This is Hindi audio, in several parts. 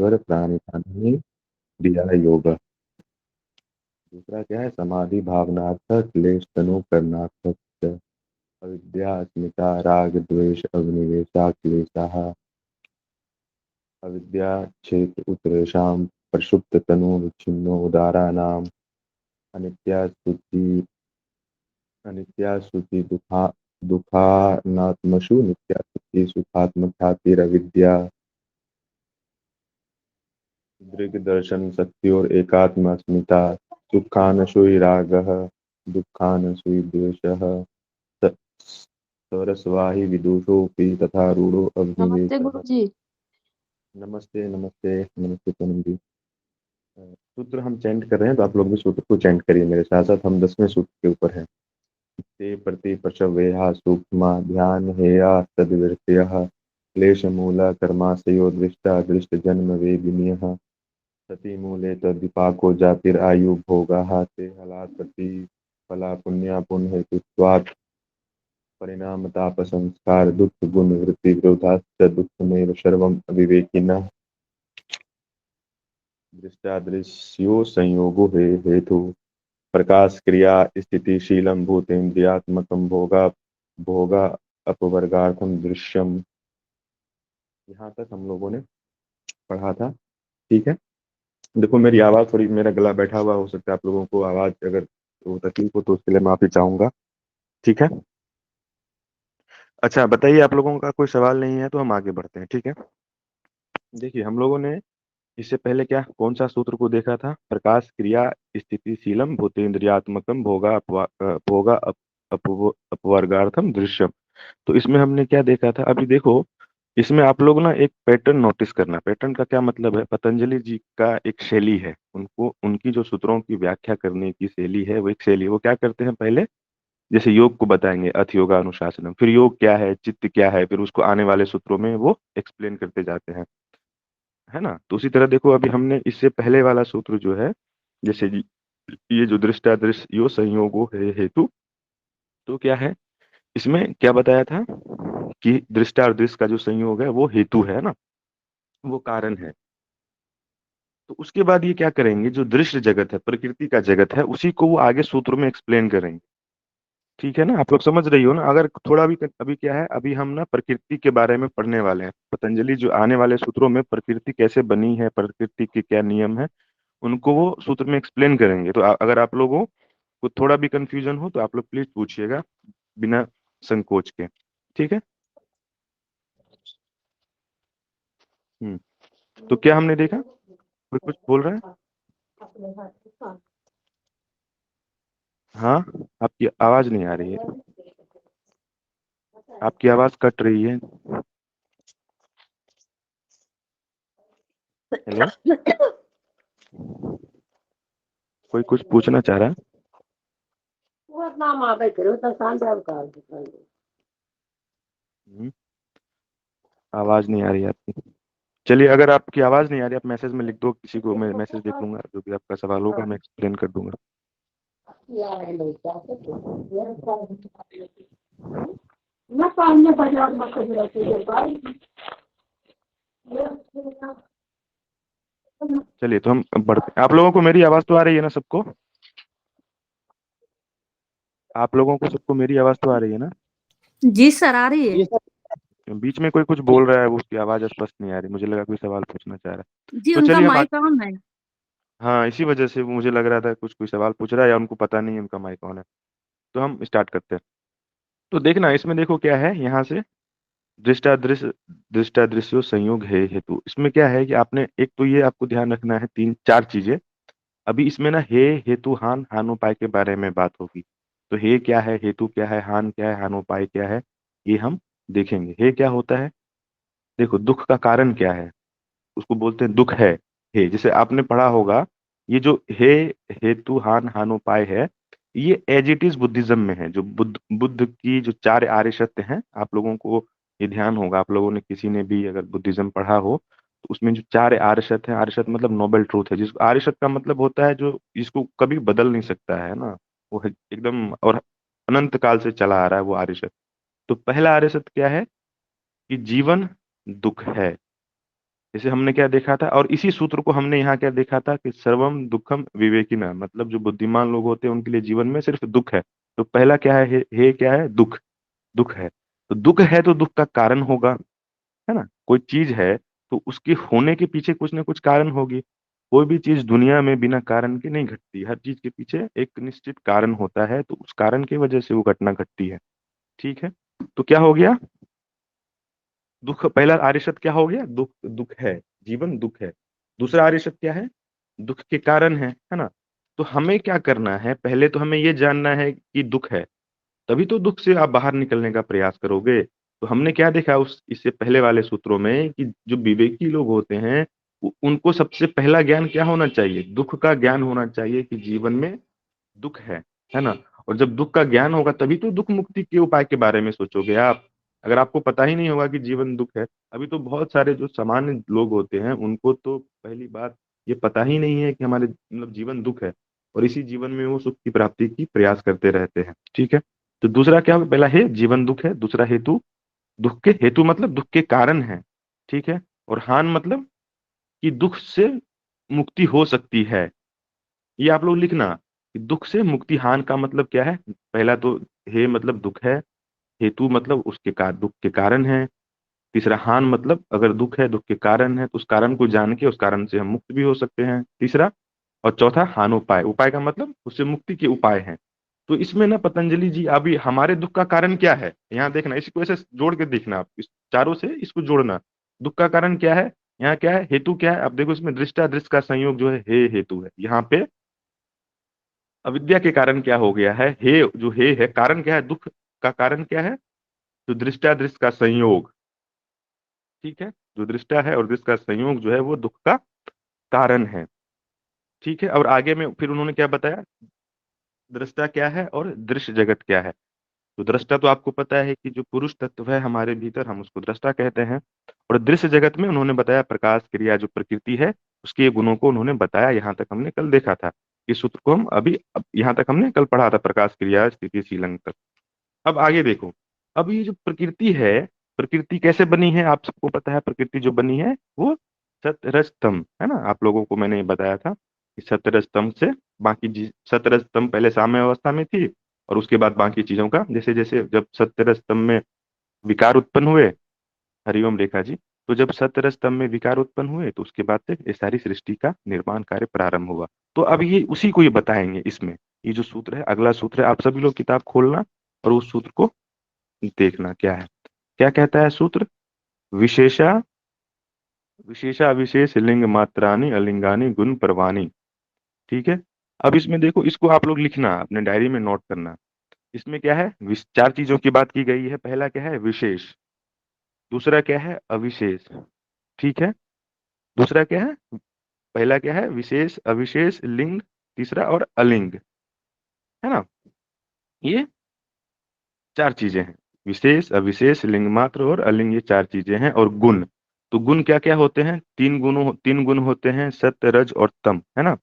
ईश्वर प्राणिधानी क्रिया योग। दूसरा क्या है, समाधि भावनार्थक क्लेश तनु करनार्थक च। अविद्या अस्मिता राग द्वेष अग्निवेशा क्लेशाः। अविद्या चेत उत्रेषां प्रक्षुब्ध तनु विच्छिन्नो उदाराणाम्। अनित्या स्तुति दुखा दुखानात्मसु नित्या स्तुति सुखात्मख्यातिरविद्या। दृग्दर्शन शक्ति और एकात्म अस्मिता। सुखानसुई रागः दुखानसुई द्वेषः। स- सरस्वाहि विदुषोऽपि तथा रूढ़ो नमस्ते अग्निवेशः। गुरु जी। नमस्ते नमस्ते नमस्ते पूनम जी। सूत्र हम चैंट कर रहे हैं, तो आप लोग भी सूत्र को चैंट करिए मेरे साथ साथ। हम 10वें सूत्र के ऊपर हैं। ते प्रति पशवेहा सूक्ष्मा ध्यान हेया तद्वृत्तयः। क्लेश मूला कर्माशयो दृष्टा दृष्ट जन्म वेदिनीयः। सती मूले तद्विपाको जातिरायु भोगाः ते हला प्रति फला पुण्या पुण्य हेतुत्वात्। परिणाम ताप संस्कार दुख गुण वृत्ति विरोधाश्च दुःखमेव सर्वम् अविवेकिनः। दृष्टादृश्यो संयोगो हेतु प्रकाश क्रिया स्थितिशीलम भूतेन्द्रियात्मकम भोगा भोगा अपवर्गार्थम दृश्यम। यहाँ तक हम लोगों ने पढ़ा था। ठीक है, देखो मेरी आवाज़ थोड़ी, मेरा गला बैठा हुआ, हो सकता है आप लोगों को आवाज़ अगर वो तकलीफ हो तो उसके लिए माफ़ी चाहूँगा। ठीक है, अच्छा बताइए, आप लोगों का कोई सवाल नहीं है तो हम आगे बढ़ते हैं। ठीक है, देखिए हम लोगों ने इससे पहले क्या कौन सा सूत्र को देखा था, प्रकाश क्रिया स्थितिशीलम भूतेन्द्रियात्मकम भोगा अपवर्गार्थम दृश्यम। तो इसमें हमने क्या देखा था, अभी देखो इसमें आप लोग ना एक पैटर्न नोटिस करना। पैटर्न का क्या मतलब है, पतंजलि जी का एक शैली है, उनको उनकी जो सूत्रों की व्याख्या करने की शैली है वो एक शैली है। वो क्या करते हैं, पहले जैसे योग को बताएंगे अथ योगा अनुशासनम, फिर योग क्या है, चित्त क्या है, फिर उसको आने वाले सूत्रों में वो एक्सप्लेन करते जाते हैं, है ना। तो उसी तरह देखो अभी हमने इससे पहले वाला सूत्र जो है, जैसे ये जो दृष्टादृश्य यो संयोगो है हेतु, तो क्या है इसमें क्या बताया था कि दृष्टा और दृश्य का जो संयोग है वो हेतु है ना, वो कारण है। तो उसके बाद ये क्या करेंगे, जो दृश्य जगत है, प्रकृति का जगत है, उसी को वो आगे सूत्र में एक्सप्लेन करेंगे। ठीक है ना, आप लोग समझ रही हो ना। अगर थोड़ा भी अभी क्या है, अभी हम ना प्रकृति के बारे में पढ़ने वाले हैं। पतंजलि जो आने वाले सूत्रों में प्रकृति कैसे बनी है, प्रकृति के क्या नियम है, उनको वो सूत्र में एक्सप्लेन करेंगे। तो अगर आप लोगों को थोड़ा भी कंफ्यूजन हो तो आप लोग प्लीज पूछिएगा बिना संकोच के। ठीक है। तो क्या हमने देखा, कोई कुछ बोल रहा है? हाँ, आपकी आवाज नहीं आ रही है, आपकी आवाज कट रही है। हेलो, कोई कुछ पूछना चाह रहा है? हम्म, आवाज नहीं आ रही है आपकी। चलिए, अगर आपकी आवाज नहीं आ रही, आप मैसेज में लिख दो, किसी को मैं मैसेज देख लूंगा, जो भी आपका सवाल होगा मैं एक्सप्लेन कर दूंगा। चलिए तो हम अब बढ़ते हैं। आप लोगों को मेरी आवाज तो आ रही है ना सबको? आप लोगों को सबको मेरी आवाज तो आ रही है ना? जी सर, आ रही है। बीच में कोई कुछ बोल रहा है, वो उसकी आवाज स्पष्ट नहीं आ रही, मुझे लगा कोई सवाल पूछना चाह रहा है। जी तो उनका चलिए हम माइक ऑन है। हाँ, इसी वजह से मुझे लग रहा था कुछ कोई सवाल पूछ रहा है, या उनको पता नहीं है उनका माइक ऑन है। तो हम स्टार्ट करते हैं। तो देखना इसमें, देखो क्या है यहाँ से, दृष्टादृश्य दृष्टादृश्यो संयोग है हेतु। इसमें क्या है कि आपने एक तो ये आपको ध्यान रखना है, तीन चार चीजें। अभी इसमें ना हे हेतु हान हानोपाय के बारे में बात होगी। तो हे क्या है, हेतु क्या है, हान क्या है, हानोपाय क्या है, ये हम देखेंगे। हे क्या होता है, देखो दुख का कारण क्या है, उसको बोलते हैं दुख है। हे जैसे आपने पढ़ा होगा, ये जो हे हेतु हान हानोपाय है, ये एज इट इज बुद्धिज्म में है। जो बुद्ध बुद्ध की जो चार आर्य सत्य हैं, आप लोगों को ये ध्यान होगा, आप लोगों ने किसी ने भी अगर बुद्धिज्म पढ़ा हो तो उसमें जो चार आर्य सत्य हैं, आर्य सत्य मतलब नोबल ट्रूथ है, जिसको आर्य सत्य का मतलब होता है जो इसको कभी बदल नहीं सकता है ना, वो एकदम और अनंत काल से चला आ रहा है वो आर्य सत्य। तो पहला आर्य सत्य क्या है कि जीवन दुख है, जैसे हमने क्या देखा था, और इसी सूत्र को हमने यहाँ क्या देखा था कि सर्वम दुखम विवेकिना, मतलब जो बुद्धिमान लोग होते हैं उनके लिए जीवन में सिर्फ दुख है। तो पहला क्या है, हे क्या है, दुख। दुख है तो दुख है तो दुख का कारण होगा, है ना। कोई चीज है तो उसके होने के पीछे कुछ ना कुछ कारण होगी। कोई भी चीज दुनिया में बिना कारण के नहीं घटती, हर चीज के पीछे एक निश्चित कारण होता है, तो उस कारण की वजह से वो घटना घटती है। ठीक है, तो क्या हो गया, दुख, पहला आर्य शब्द क्या हो गया, दुख, दुख है, जीवन दुख है। दूसरा आर्य शब्द क्या है, दुख के कारण है ना। तो हमें क्या करना है, पहले तो हमें ये जानना है कि दुख है, तभी तो दुख से आप बाहर निकलने का प्रयास करोगे। तो हमने क्या देखा उस इससे पहले वाले सूत्रों में कि जो विवेकी लोग होते हैं उनको सबसे पहला ज्ञान क्या होना चाहिए, दुख का ज्ञान होना चाहिए कि जीवन में दुख है ना। और जब दुख का ज्ञान होगा तभी तो दुख मुक्ति के उपाय के बारे में सोचोगे आप। अगर आपको पता ही नहीं होगा कि जीवन दुख है, अभी तो बहुत सारे जो सामान्य लोग होते हैं उनको तो पहली बात ये पता ही नहीं है कि हमारे मतलब जीवन दुख है, और इसी जीवन में वो सुख की प्राप्ति की प्रयास करते रहते हैं। ठीक है, तो दूसरा क्या होगा, पहला है जीवन दुख है, दूसरा हेतु, दुख के हेतु मतलब दुख के कारण है। ठीक है, और हान मतलब कि दुख से मुक्ति हो सकती है। ये आप लोग लिखना कि दुख से मुक्ति, हान का मतलब क्या है, पहला तो हे मतलब दुख है, हेतु मतलब उसके दुख के कारण है, तीसरा हान मतलब अगर दुख है दुख के कारण है तो उस कारण को जान के उस कारण से हम मुक्त भी हो सकते हैं, तीसरा। और चौथा हानोपाय, उपाय का मतलब उससे मुक्ति के उपाय हैं। तो इसमें ना पतंजलि जी अभी हमारे दुख का कारण क्या है, यहाँ देखना, इसको ऐसे जोड़ के देखना, आप इस चारों से इसको जोड़ना। दुख का कारण क्या है, यहाँ क्या है, हेतु क्या है, अब देखो इसमें दृष्टा दृष्ट का संयोग जो है हे हेतु है, यहाँ पे अविद्या के कारण क्या हो गया है, हे जो हे है कारण क्या है, दुख का कारण क्या है, तो दृष्टा दृष्ट का संयोग। ठीक है, जो दृष्टा है और दृष्ट का संयोग जो है वो दुख का कारण है। ठीक है, और आगे में फिर उन्होंने क्या बताया, दृष्टा क्या है और दृश्य जगत क्या है। तो दृष्टा तो आपको पता है कि जो पुरुष तत्व है हमारे भीतर हम उसको दृष्टा कहते हैं, और दृश्य जगत में उन्होंने बताया प्रकाश क्रिया जो प्रकृति है उसके गुणों को उन्होंने बताया। यहाँ तक हमने कल देखा था, इस सूत्र को हम अभी अब यहाँ तक हमने कल पढ़ा था, प्रकाश क्रिया स्थिति शीलंग तक। अब आगे देखो, अब ये जो प्रकृति है, प्रकृति कैसे बनी है, आप सबको पता है प्रकृति जो बनी है वो सतरजतम है ना। आप लोगों को मैंने ये बताया था कि सतरजतम से बाकी सतरजतम पहले साम्य अवस्था में थी, और उसके बाद बाकी चीजों का जैसे जैसे जब सतरजतम में विकार उत्पन्न हुए, हरिओम रेखा जी, तो जब सतरजतम में विकार उत्पन्न हुए तो उसके बाद से ये सारी सृष्टि का निर्माण कार्य प्रारंभ हुआ। तो अब ये उसी को ये बताएंगे इसमें, ये जो सूत्र है अगला सूत्र है, आप सभी लोग किताब खोलना और उस सूत्र को देखना क्या है। क्या कहता है सूत्र, विशेषा विशेषा विशेष लिंग मात्रानी अलिंगानी गुण परवानी। ठीक है, अब इसमें देखो, इसको आप लोग लिखना अपने डायरी में नोट करना। इसमें क्या है, चार चीजों की बात की गई है। पहला क्या है, विशेष, दूसरा क्या है, अविशेष। ठीक है, दूसरा क्या है, पहला क्या है, विशेष अविशेष लिंग, तीसरा और अलिंग, है ना। ये चार चीजें हैं, विशेष अविशेष लिंग मात्र और अलिंग, ये चार चीजें हैं। और गुण, तो गुण क्या क्या होते हैं, तीन गुण होते हैं, सत्य रज और तम, है ना।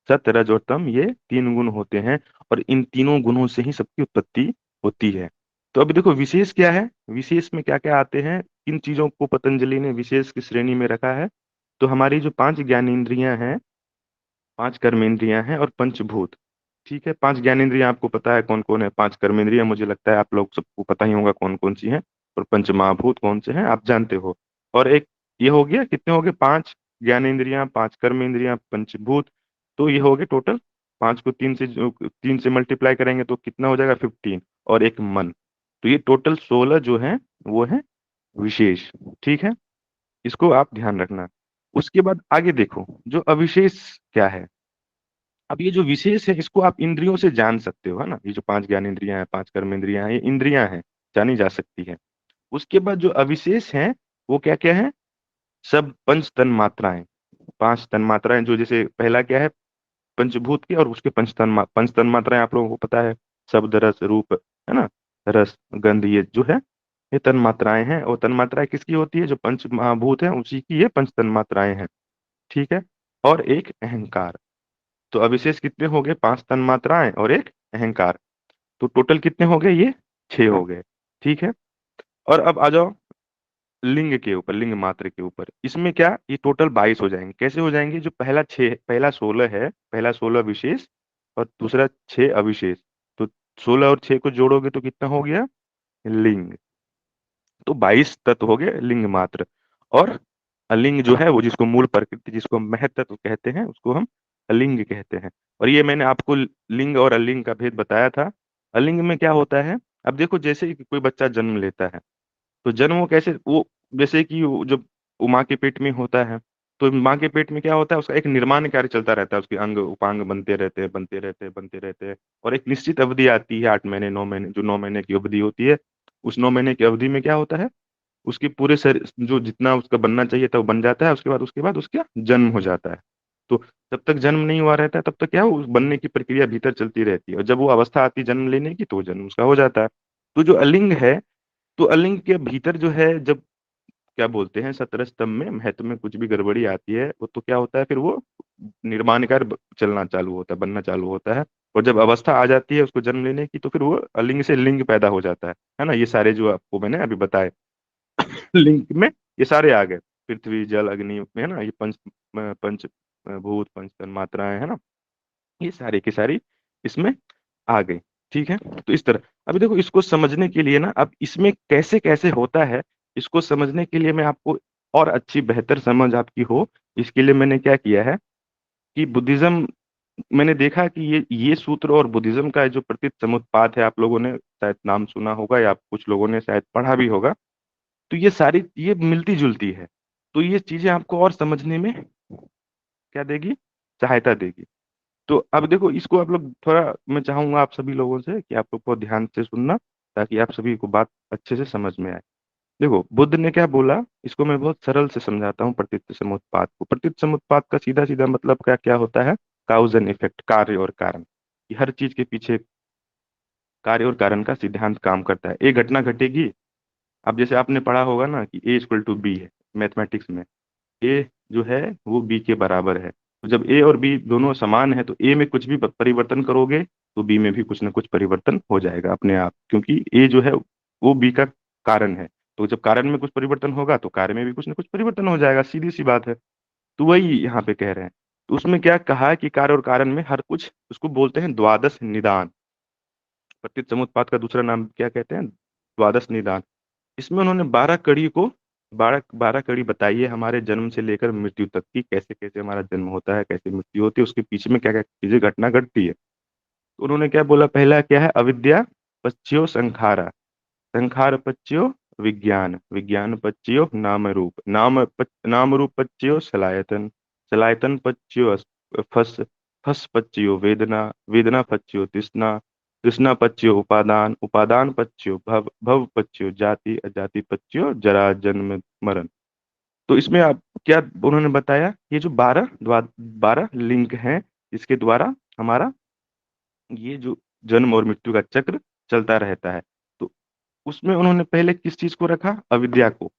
सत्य रज और तम ये तीन गुण होते हैं, और इन तीनों गुणों से ही सबकी उत्पत्ति होती है। तो अभी देखो विशेष क्या है, विशेष में क्या क्या आते हैं, किन चीजों को पतंजलि ने विशेष की श्रेणी में रखा है। तो हमारी जो पांच ज्ञानेंद्रियां हैं, पांच कर्मेंद्रियां हैं और पंचभूत। ठीक है, पांच ज्ञानेंद्रियां आपको पता है कौन कौन है, पांच कर्मेंद्रियां मुझे लगता है आप लोग सबको पता ही होगा कौन कौन सी हैं, और पंच महाभूत कौन से हैं आप जानते हो। और एक ये हो गया, कितने हो गए, पांच ज्ञानेंद्रियां, पांच कर्मेंद्रियां, पंचभूत। तो ये हो गए टोटल, पांच को तीन से मल्टीप्लाई करेंगे तो कितना हो जाएगा 15, और एक मन। तो ये टोटल 16 जो है वो है विशेष। ठीक है, इसको आप ध्यान रखना। उसके बाद आगे देखो जो अविशेष क्या है। अब ये जो विशेष है इसको आप इंद्रियों से जान सकते हो, है ना। ये जो पांच ज्ञानेंद्रियां हैं, पांच कर्मेंद्रियां हैं, ये इंद्रियां हैं, जानी जा सकती है। उसके बाद जो अविशेष हैं वो क्या क्या है, सब पंच तन मात्राएं, पांच तन मात्राएं, जो जैसे पहला क्या है, पंचभूत की, और उसके पंच तन मात्राएं आप लोगों को पता है, शब्द रस रूप, है ना, रस गंध, ये जो है ये तन मात्राएं हैं। और तन मात्राएं किसकी होती है, जो पंच महाभूत है उसी की ये पंच तन मात्राएं हैं। ठीक है, और एक अहंकार। तो अविशेष कितने हो गए, पांच तन मात्राएं और एक अहंकार, तो टोटल कितने हो गए, ये छह हो गए। ठीक है, और अब आ जाओ लिंग के ऊपर, लिंग मात्र के ऊपर। इसमें क्या, ये टोटल 22 हो जाएंगे। कैसे हो जाएंगे? जो पहला 16 है, पहला 16 विशेष और दूसरा 6 अविशेष। तो 16 और 6 को जोड़ोगे तो कितना हो गया? लिंग। तो 22 तत्व हो गए लिंग मात्र। और अलिंग जो है वो, जिसको मूल प्रकृति, जिसको हम महतत्व कहते हैं, उसको हम अलिंग कहते हैं। और ये मैंने आपको लिंग और अलिंग का भेद बताया था। अलिंग में क्या होता है? अब देखो, जैसे ही कोई बच्चा जन्म लेता है, तो जन्म वो कैसे, वो जैसे कि जब वो माँ के पेट में होता है, तो माँ के पेट में क्या होता है, उसका एक निर्माण कार्य चलता रहता है, उसके अंग उपांग बनते रहते हैं, बनते रहते हैं, बनते रहते हैं। और एक निश्चित अवधि आती है, 8 महीने 9 महीने, जो 9 महीने की अवधि होती है, उस 9 महीने की अवधि में क्या होता है, उसकी पूरे शरीर, जो जितना उसका बनना चाहिए था वो बन जाता है। उसके बाद उसका जन्म हो जाता है। तो जब तक जन्म नहीं हुआ रहता है, तब तक क्या, उस बनने की प्रक्रिया भीतर चलती रहती है। और जब वो अवस्था आती है जन्म लेने की, तो वो जन्म उसका हो जाता है। तो जो अलिंग है, तो अलिंग के भीतर जो है, जब क्या बोलते हैं, 17 स्तंभ में महत्व में कुछ भी गड़बड़ी आती है, वो तो क्या होता है, फिर वो निर्माण कार्य चलना चालू होता है, बनना चालू होता है। और जब अवस्था आ जाती है उसको जन्म लेने की, तो फिर वो अलिंग से लिंग पैदा हो जाता है ना। ये सारे जो आपको मैंने अभी बताए लिंग में, ये सारे आ गए। पृथ्वी जल अग्नि में, है ना, ये पंच भूत, पंच तन मात्राएं, है ना, ये सारी की सारी इसमें आ गई। ठीक है। तो इस तरह, अभी देखो, इसको समझने के लिए ना, अब इसमें कैसे कैसे होता है, इसको समझने के लिए मैं आपको और अच्छी बेहतर समझ आपकी हो, इसके लिए मैंने क्या किया है कि बुद्धिज्म, मैंने देखा कि ये सूत्र और बुद्धिज्म का जो प्रतीत समुत्पाद है, आप लोगों ने शायद नाम सुना होगा, या कुछ लोगों ने शायद पढ़ा भी होगा। तो ये सारी ये मिलती जुलती है। तो ये चीजें आपको और समझने में क्या देगी, सहायता देगी। तो अब देखो, इसको आप लोग थोड़ा, मैं चाहूंगा आप सभी लोगों से कि आप लोग को ध्यान से सुनना, ताकि आप सभी को बात अच्छे से समझ में आए। देखो, बुद्ध ने क्या बोला, इसको मैं बहुत सरल से समझाता हूँ। प्रतीत समुत्पाद को, प्रतीत समुत्पाद का सीधा सीधा मतलब क्या क्या होता है, काउज एंड इफेक्ट, कार्य और कारण। कि हर चीज के पीछे कार्य और कारण का सिद्धांत काम करता है। एक घटना घटेगी, अब जैसे आपने पढ़ा होगा ना कि A=B है मैथमेटिक्स में। ए जो है वो बी के बराबर है। तो जब ए और बी दोनों समान है, तो ए में कुछ भी परिवर्तन करोगे, तो बी में भी कुछ ना कुछ परिवर्तन हो जाएगा अपने आप, क्योंकि ए जो है वो बी का कारण है। तो जब कारण में कुछ परिवर्तन होगा, तो कार्य में भी कुछ ना कुछ परिवर्तन हो जाएगा, सीधी सी बात है। तो वही यहाँ पे कह रहे हैं। तो उसमें क्या कहा है कि कार्य और कारण में हर कुछ, उसको बोलते हैं द्वादश निदान। प्रतीत समुत्पाद का दूसरा नाम क्या कहते हैं, द्वादश निदान। इसमें उन्होंने 12 कड़ी को, 12 12 कड़ी बताई है, हमारे जन्म से लेकर मृत्यु तक की, कैसे कैसे हमारा जन्म होता है, कैसे मृत्यु होती है, उसके पीछे में क्या क्या चीजें घटना घटती है। तो उन्होंने क्या बोला, पहला क्या है, अविद्या पच्चयो संखारा, संखार पच्चयो विज्ञान, विज्ञान पच्चयो नाम रूप, नाम रूप पच्चयो सलायतन, सलायतन पच्चयो फस, फस पच्चयो वेदना, वेदना पच्चयो तृष्णा, तृष्णा पच्चयो उपादान, उपादान पच्चयो भव, भव पच्चयो जाति, अजाति पच्चयो जरा जन्म मरण। तो इसमें आप क्या उन्होंने बताया, ये जो 12 लिंक हैं, इसके द्वारा हमारा ये जो जन्म और मृत्यु का चक्र चलता रहता है। तो उसमें उन्होंने पहले किस चीज को रखा, अविद्या को।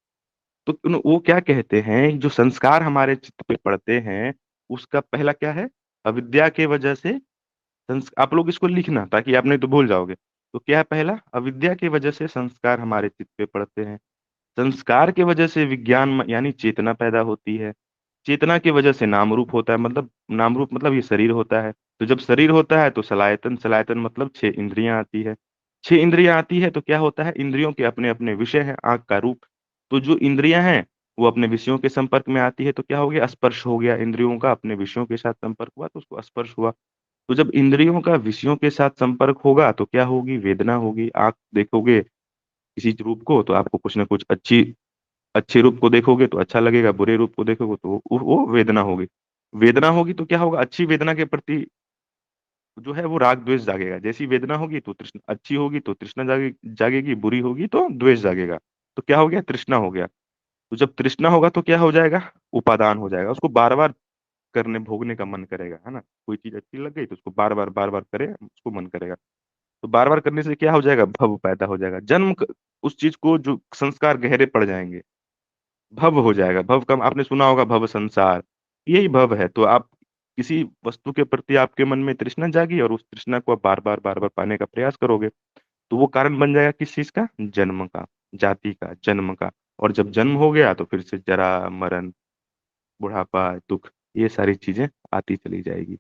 तो वो क्या कहते हैं, जो संस्कार हमारे चित्त पे पड़ते हैं, उसका पहला क्या है, अविद्या के वजह से आप लोग इसको लिखना, ताकि आप नहीं तो भूल जाओगे। तो क्या है, पहला, अविद्या की वजह से संस्कार हमारे चित्त पे पड़ते हैं। संस्कार की वजह से विज्ञान यानी चेतना पैदा होती है। चेतना की वजह से नाम रूप होता है, मतलब नाम रूप मतलब ये शरीर होता है। तो जब शरीर होता है, तो सलायतन, सलायतन मतलब 6 इंद्रियां आती है। 6 इंद्रियां आती है, तो क्या होता है, इंद्रियों के अपने अपने विषय हैं, आंख का रूप। तो जो इंद्रियां हैं, वो अपने विषयों के संपर्क में आती है, तो क्या हो गया, स्पर्श हो गया, इंद्रियों का अपने विषयों के साथ संपर्क हुआ, तो उसको स्पर्श हुआ। तो जब इंद्रियों का विषयों के साथ संपर्क होगा, तो क्या होगी, वेदना होगी। आंख देखोगे किसी रूप को, तो आपको कुछ ना कुछ अच्छे रूप को देखोगे तो अच्छा लगेगा, बुरे रूप को देखोगे तो वो वेदना होगी। वेदना होगी तो क्या होगा, अच्छी वेदना के प्रति जो है वो राग द्वेष जागेगा। जैसी वेदना होगी तो तृष्णा, अच्छी होगी तो तृष्णा जागेगी, बुरी होगी तो द्वेष जागेगा। तो क्या हो गया, तृष्णा हो गया। तो जब तृष्णा होगा, तो क्या हो जाएगा, उपादान हो जाएगा। उसको बार बार करने भोगने का मन करेगा, है ना। कोई चीज अच्छी लग गई तो उसको बार बार करे, उसको मन करेगा। तो बार बार करने से क्या हो जाएगा, भव पैदा हो जाएगा, उस चीज को जो संस्कार गहरे पड़ जाएंगे, भव हो जाएगा। भव का आपने सुना होगा, भव संसार, यही भव है। तो आप किसी वस्तु के प्रति आपके मन में तृष्णा जागी, और उस तृष्णा को आप बार बार पाने का प्रयास करोगे, तो वो कारण बन जाएगा किस चीज का, जन्म का, जाति का, जन्म का। और जब जन्म हो गया तो फिर से जरा, मरण, बुढ़ापा, दुख, ये सारी चीजें आती चली जाएगी।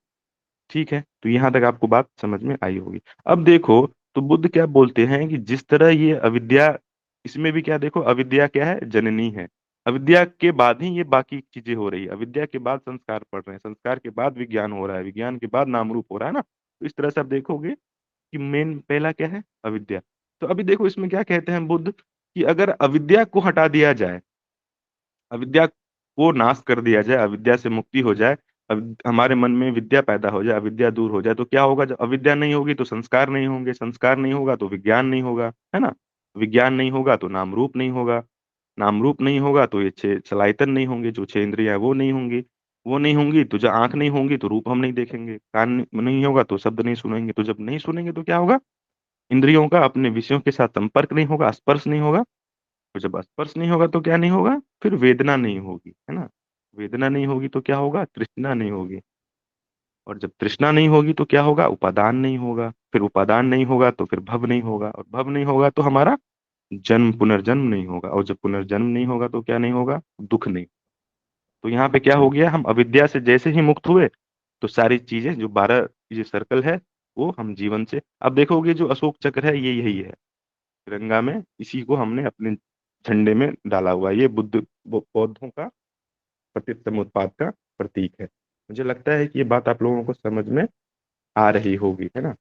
ठीक है, तो यहाँ तक आपको बात समझ में आई होगी। अब देखो, तो बुद्ध क्या बोलते हैं कि जिस तरह ये अविद्या, इसमें भी क्या देखो, अविद्या क्या है, जननी है। अविद्या के बाद ही ये बाकी चीजें हो रही है, अविद्या के बाद संस्कार पड़ रहे हैं, संस्कार के बाद विज्ञान हो रहा है, विज्ञान के बाद नाम रूप हो रहा है ना। तो इस तरह से आप देखोगे कि मेन पहला क्या है, अविद्या। तो अभी देखो इसमें क्या कहते हैं बुद्ध, कि अगर अविद्या को हटा दिया जाए, अविद्या को नाश कर दिया जाए, अविद्या से मुक्ति हो जाए, हमारे मन में विद्या पैदा हो जाए, अविद्या दूर हो जाए, तो क्या होगा, जब अविद्या नहीं होगी तो संस्कार नहीं होंगे, संस्कार नहीं होगा तो विज्ञान नहीं होगा, है ना। विज्ञान नहीं होगा तो नाम रूप नहीं होगा, नाम रूप नहीं होगा तो ये छह चलायतन नहीं होंगे, जो छह इंद्रियां हैं, वो नहीं होंगी, वो नहीं होंगी तो जब आंख नहीं होंगी तो रूप हम नहीं देखेंगे, कान नहीं होगा तो शब्द नहीं सुनेंगे, तो जब नहीं सुनेंगे तो क्या होगा, इंद्रियों का अपने विषयों के साथ संपर्क नहीं होगा, स्पर्श नहीं होगा। तो जब स्पर्श नहीं होगा तो क्या नहीं होगा, फिर वेदना नहीं होगी, है ना। वेदना नहीं होगी तो क्या होगा, तृष्णा नहीं होगी। और जब तृष्णा नहीं होगी तो क्या होगा, उपादान नहीं होगा, फिर उपादान नहीं होगा तो फिर भव नहीं होगा, और भव नहीं होगा तो हमारा जन्म पुनर्जन्म नहीं होगा, और जब पुनर्जन्म नहीं होगा तो क्या नहीं होगा, दुख नहीं। तो यहाँ पे क्या हो गया, हम अविद्या से जैसे ही मुक्त हुए, तो सारी चीजें, जो 12 ये सर्कल है, वो हम जीवन से, अब देखोगे जो अशोक चक्र है ये यही है, तिरंगा में इसी को हमने अपने झंडे में डाला हुआ है। ये बुद्ध बौद्धों का पतित समुत्पाद का प्रतीक है। मुझे लगता है कि ये बात आप लोगों को समझ में आ रही होगी, है ना।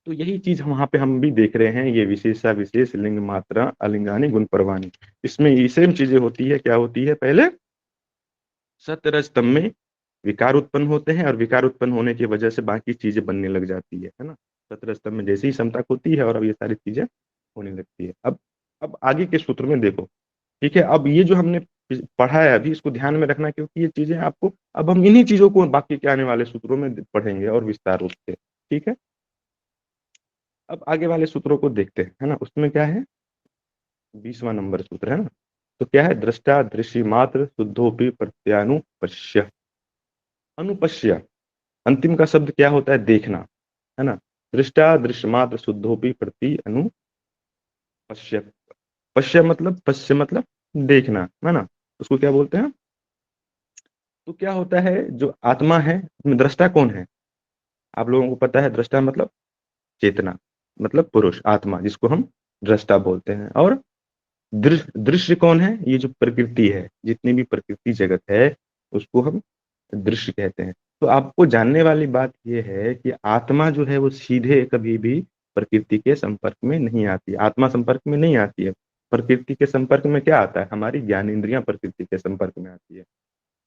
तो यही चीज वहां पे हम भी देख रहे हैं, ये विशेषा विशेष लिंग मात्रा अलिंगानी गुण परवानी, इसमें ये सेम चीजें होती है। क्या होती है, पहले सतरज तम में विकार उत्पन्न होते हैं, और विकार उत्पन्न होने की वजह से बाकी चीजें बनने लग जाती है ना। सतरज तम में जैसे ही समता होती है और अब ये सारी चीजें होने लगती है। अब आगे के सूत्र में देखो, ठीक है। अब ये जो हमने पढ़ा है अभी, इसको ध्यान में रखना, क्योंकि ये चीजें आपको, अब हम इन्हीं चीजों को बाकी के आने वाले सूत्रों में पढ़ेंगे और विस्तार रूप से। ठीक है, अब आगे वाले सूत्रों को देखते हैं, है ना। उसमें क्या है, 20वां नंबर सूत्र है ना। तो क्या है, दृष्टा दृश्य मात्र शुद्धोपि प्रत्यानुपश्य। अनुपश्य, अंतिम का शब्द क्या होता है, देखना, है ना। दृष्टा दृश्य मात्र शुद्धोपि प्रति अनुपश्य। पश्य मतलब देखना, है ना। उसको क्या बोलते हैं। तो क्या होता है, जो आत्मा है, उसमें दृष्टा कौन है, आप लोगों को पता है। दृष्टा मतलब चेतना, मतलब पुरुष, आत्मा, जिसको हम दृष्टा बोलते हैं। और दृश्य कौन है, ये जो प्रकृति है, जितनी भी प्रकृति जगत है, उसको हम दृश्य कहते हैं। तो आपको जानने वाली बात यह है कि आत्मा जो है वो सीधे कभी भी प्रकृति के संपर्क में नहीं आती, आत्मा संपर्क में नहीं आती है। प्रकृति के संपर्क में क्या आता है, हमारी ज्ञान इंद्रियां प्रकृति के संपर्क में आती है।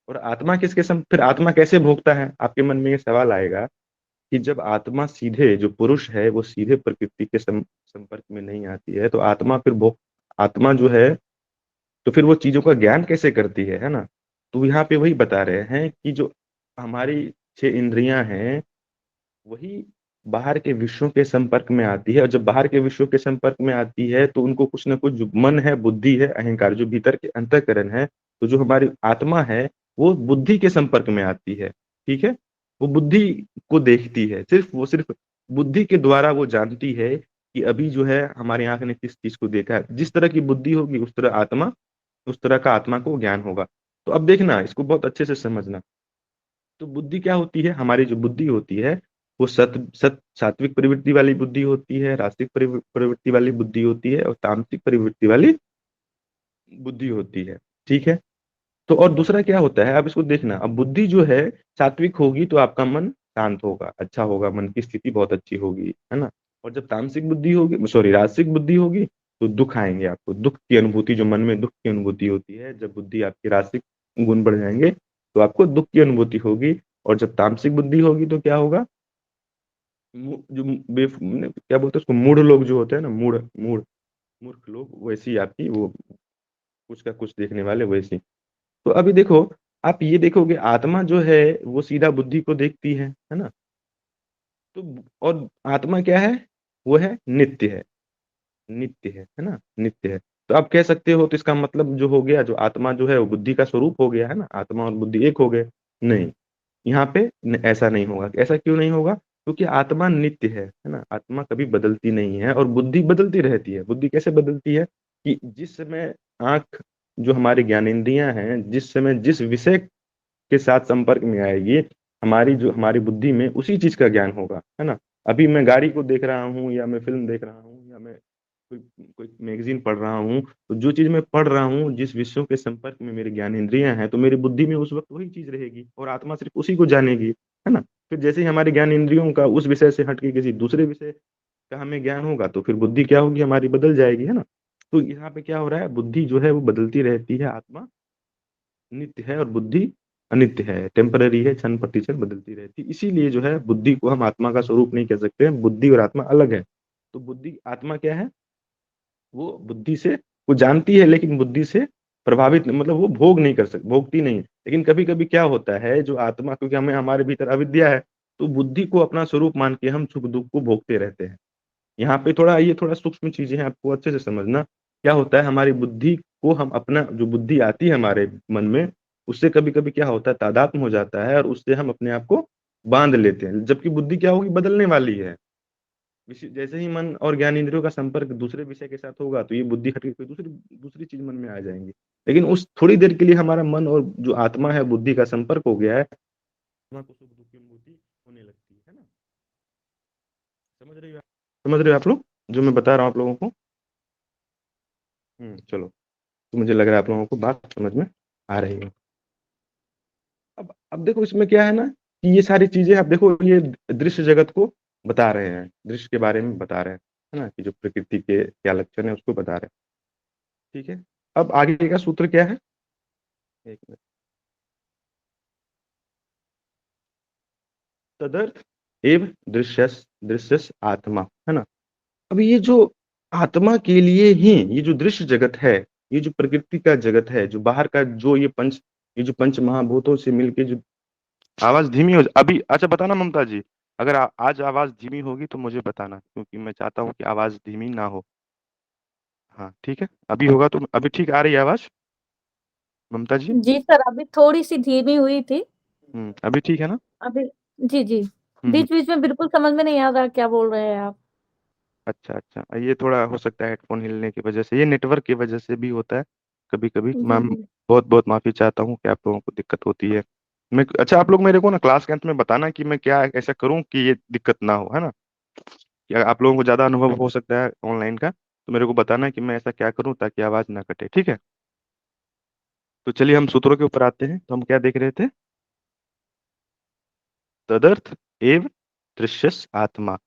और आत्मा फिर आत्मा कैसे भोगता है, आपके मन में ये सवाल आएगा कि जब आत्मा सीधे, जो पुरुष है वो सीधे प्रकृति के संपर्क में नहीं आती है, तो आत्मा फिर भोग, आत्मा जो है, तो फिर वो चीजों का ज्ञान कैसे करती है ना। तो यहाँ पे वही बता रहे हैं कि जो हमारी 6 इंद्रियां हैं, वही बाहर के विषयों के संपर्क में आती है, और जब बाहर के विषयों के संपर्क में आती है तो उनको कुछ ना कुछ, जो मन है, बुद्धि है, अहंकार, जो भीतर के अंतःकरण है, तो जो हमारी आत्मा है वो बुद्धि के संपर्क में आती है। ठीक है, वो बुद्धि को देखती है, सिर्फ बुद्धि के द्वारा वो जानती है कि अभी जो है हमारी आंख ने किस चीज को देखा है। जिस तरह की बुद्धि होगी उस तरह का आत्मा को ज्ञान होगा। तो अब देखना, इसको बहुत अच्छे से समझना। तो बुद्धि क्या होती है, हमारी जो बुद्धि होती है वो सात्विक प्रवृत्ति वाली बुद्धि होती है, रास्तिक प्रवृत्ति वाली बुद्धि होती है, और तामसिक प्रवृत्ति वाली बुद्धि होती है। ठीक है, तो और दूसरा क्या होता है, अब इसको देखना। अब बुद्धि जो है सात्विक होगी तो आपका मन शांत होगा, अच्छा होगा, मन की स्थिति बहुत अच्छी होगी, है ना। और जब तामसिक बुद्धि होगी, सॉरी, राजसिक बुद्धि होगी, तो दुख आएंगे आपको, दुख की अनुभूति, जो मन में दुख की अनुभूति होती है, जब बुद्धि आपकी राजसिक गुण बढ़ जाएंगे तो आपको दुख की अनुभूति होगी। और जब तामसिक बुद्धि होगी तो क्या होगा, जो क्या बोलते हैं उसको, मूढ़ लोग जो होते हैं ना, मूढ़ मूढ़ मूर्ख लोग, वैसी आपकी वो कुछ का कुछ देखने वाले वैसी। तो अभी देखो, आप ये देखोगे, आत्मा जो है वो सीधा बुद्धि को देखती है ना। तो और आत्मा क्या है, वो है नित्य है, नित्य है ना, नित्य है। तो आप कह सकते हो, तो इसका मतलब जो हो गया, जो आत्मा जो है वो बुद्धि का स्वरूप हो गया, है ना, आत्मा और बुद्धि एक हो गए। नहीं, यहाँ पे ऐसा नहीं होगा। ऐसा क्यों नहीं होगा, क्योंकि आत्मा नित्य है ना, आत्मा कभी बदलती नहीं है, और बुद्धि बदलती रहती है। बुद्धि कैसे बदलती है, कि जिस समय आँख जो हमारी ज्ञानेंद्रियाँ हैं, जिस समय जिस विषय के साथ संपर्क में आएगी, हमारी बुद्धि में उसी चीज़ का ज्ञान होगा, है ना? अभी मैं गाड़ी को देख रहा हूँ या मैं फ़िल्म देख रहा हूँ या मैं कोई कोई मैगज़ीन पढ़ रहा हूँ, तो जो चीज़ मैं पढ़ रहा हूँ, जिस विषयों के संपर्क में मेरी ज्ञानेंद्रियाँ हैं, तो मेरी बुद्धि में उस वक़्त वही चीज़ रहेगी और आत्मा सिर्फ़ उसी को जानेगी, है ना? फिर जैसे ही हमारे ज्ञानेंद्रियों का उस विषय से हट के किसी दूसरे विषय का हमें ज्ञान होगा, तो फिर बुद्धि क्या होगी, हमारी बदल जाएगी, है ना? तो यहाँ पे क्या हो रहा है, बुद्धि जो है वो बदलती रहती है, आत्मा नित्य है और बुद्धि अनित्य है, टेम्परेरी है, क्षण प्रतिक्षण बदलती रहती है। इसीलिए जो है बुद्धि को हम आत्मा का स्वरूप नहीं कह सकते हैं, बुद्धि और आत्मा अलग है। तो बुद्धि आत्मा क्या है? वो बुद्धि से वो जानती है लेकिन बुद्धि से प्रभावित मतलब वो भोग नहीं कर सक भोगती नहीं है। लेकिन कभी-कभी क्या होता है जो आत्मा क्योंकि हमें हमारे भीतर अविद्या है, तो बुद्धि को अपना स्वरूप मान के हम सुख-दुःख को भोगते रहते हैं। यहाँ पे थोड़ा ये थोड़ा सूक्ष्म चीज़ें हैं, आपको अच्छे से समझना। क्या होता है हमारी बुद्धि को हम अपना जो बुद्धि आती है हमारे मन में, उससे कभी-कभी क्या होता है तादात्म्य हो जाता है और उससे हम अपने आप को बाँध लेते हैं। जबकि बुद्धि क्या होगी बदलने वाली है। जैसे ही मन और ज्ञानेंद्रियों का संपर्क दूसरे विषय के साथ होगा, तो ये बुद्धि हट के कोई दूसरी दूसरी चीज़ मन में आ जाएँगी। लेकिन उस थोड़ी देर के लिए हमारा मन और जो आत्मा है, बुद्धि का संपर्क हो गया है, आत्मा को सुख-दुःख की अनुभूति होने लगती है ना? समझ रहे हो आप लोग? जो मैं बता रहा हूँ आप लोगों को? चलो। तो मुझे लग रहा है आप लोगों को बात समझ में आ रही है। अब देखो इसमें क्या है ना कि ये सारी चीज़ें आप देखो ये दृश्य जगत को बता रहे हैं, दृश्य के बारे में बता रहे हैं, है ना? कि जो प्रकृति के क्या लक्षण है उसको बता रहे हैं, ठीक है? अब आगे का सूत्र क्या है? 1 मिनट। तदर्थ एव दृश्यस् आत्मा, है ना? अब ये जो आत्मा के लिए ही ये जो दृश्य जगत है, ये जो प्रकृति का जगत है, जो बाहर का जो ये जो पंच महाभूतों से मिलके जो आवाज़ धीमी हो अभी अच्छा बताना ममता जी, अगर आज आवाज़ धीमी होगी तो मुझे बताना क्योंकि मैं चाहता हूँ कि आवाज़ धीमी ना हो। हाँ, ठीक है? अभी होगा तो अभी ठीक आ रही है आवाज़? ममता जी? जी सर, अभी थोड़ी-सी धीमी हुई थी। अभी ठीक है ना? अभी जी, जी। हुँ, हुँ। बीच-बीच में बिल्कुल समझ में नहीं आ रहा क्या बोल रहे हैं आप। अच्छा, अच्छा। ये थोड़ा हो सकता है हेडफ़ोन हिलने की वज़ह से, ये नेटवर्क की वज़ह से भी होता है कभी-कभी। जी, मैम जी। बहुत-बहुत माफ़ी चाहता हूँ कि आप लोगों को दिक्कत होती है। मैं अच्छा आप लोग मेरे को ना क्लास के अंत में बताना कि मैं क्या ऐसा करूँ कि ये दिक्कत ना हो, है ना? या आप लोगों को ज़्यादा अनुभव हो सकता है ऑनलाइन का, तो मेरे को बताना कि मैं ऐसा क्या करूँ ताकि आवाज़ ना कटे, ठीक है? तो चलिए हम सूत्रों के ऊपर आते हैं, तो हम क्या देख रहे थे? तदर्थ एव दृश्यस् आत्मा।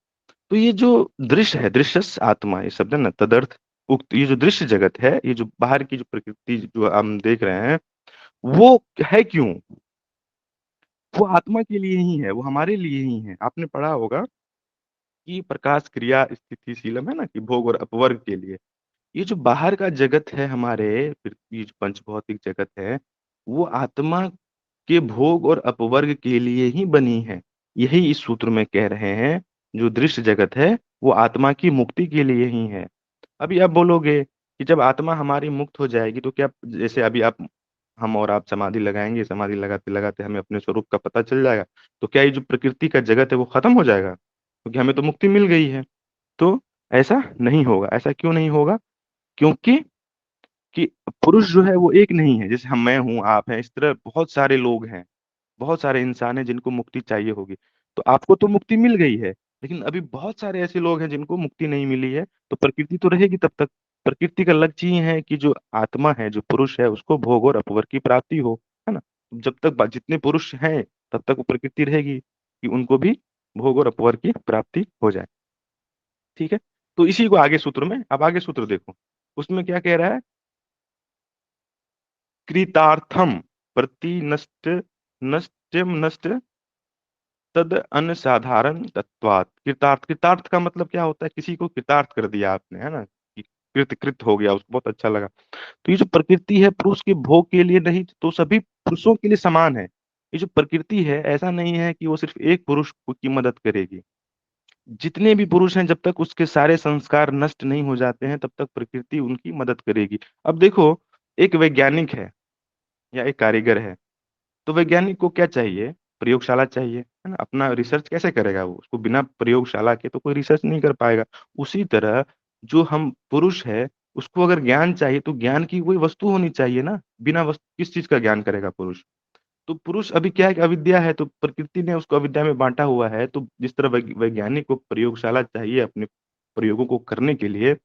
तो ये जो दृश्य है, दृश्यस आत्मा ये शब्द है ना तदर्थ उक्त ये जो दृश्य जगत है, ये जो बाहर की जो प्रकृति जो हम देख रहे हैं, वो है क्यों? वो आत्मा के लिए ही है, वो हमारे लिए ही है। आपने पढ़ा होगा कि प्रकाश क्रिया स्थितिशीलम है ना कि भोग और अपवर्ग के लिए। ये जो बाहर का जगत है हमारे ये जो पंचभौतिक जगत है, वो आत्मा के भोग और अपवर्ग के लिए ही बनी है। यही इस सूत्र में कह रहे हैं, जो दृश्य जगत है, वो आत्मा की मुक्ति के लिए ही है। अभी आप बोलोगे कि जब आत्मा हमारी मुक्त हो जाएगी तो क्या जैसे अभी आप हम और आप समाधि लगाएँगे, समाधि लगाते-लगाते हमें अपने स्वरूप का पता चल जाएगा, तो क्या ये जो प्रकृति का जगत है वो खत्म हो जाएगा? क्योंकि हमें तो मुक्ति मिल गई है। तो ऐसा नहीं होगा, ऐसा क्यों नहीं होगा? क्योंकि कि पुरुष जो है वो एक नहीं है, जैसे हम मैं हूँ, आप हैं, इस तरह बहुत सारे लोग हैं। बहुत सारे इंसान हैं जिनको मुक्ति चाहिए होगी। तो आपको तो मुक्ति मिल गई है, लेकिन अभी बहुत सारे ऐसे लोग हैं जिनको मुक्ति नहीं मिली है, तो प्रकृति तो रहेगी तब तक। प्रकृति का लक्ष्य ही है कि जो आत्मा है, जो पुरुष है, उसको भोग और अपवर्ग की प्राप्ति हो, है ना? जब तक ब जितने पुरुष हैं, तब तक वो प्रकृति रहेगी कि उनको भी भोग और अपवर्ग की प्राप्ति हो जाए, ठीक है? तो इसी को आगे सूत्र में अब आगे सूत्र देखो, उसमें क्या कह रहा है? कृतार्थम प्रति नष्ट्यम नष्ट तद अनसाधारण तत्वात् कृतार्थ कृतार्थ का मतलब क्या होता है किसी को कृतार्थ कर दिया आपने है ना कि कृत हो गया उसको बहुत अच्छा लगा तो ये जो प्रकृति है पुरुष के भोग के लिए नहीं तो सभी पुरुषों के लिए समान है ये जो प्रकृति है ऐसा नहीं है कि वो सिर्फ एक पुरुष की मदद करेगी जितने भी पुरुष हैं जब तक उसके सारे संस्कार नष्ट नहीं हो जाते हैं तब तक प्रकृति उनकी मदद करेगी अब देखो एक वैज्ञानिक है या एक कारीगर है तो वैज्ञानिक को क्या चाहिए? प्रयोगशाला चाहिए, है ना? अपना रिसर्च कैसे करेगा वो? उसको बिना प्रयोगशाला के तो कोई रिसर्च नहीं कर पाएगा। उसी तरह जो हम पुरुष हैं, उसको अगर ज्ञान चाहिए तो ज्ञान की कोई वस्तु होनी चाहिए ना, बिना वस्तु किस चीज़ का ज्ञान करेगा पुरुष? तो पुरुष अभी क्या है कि अविद्या है, तो प्रकृति ने उसको अविद्या में बाँटा हुआ है, तो जिस तरह वैज्ञानिक को प्रयोगशाला चाहिए अपने प्रयोगों को करने के लिए,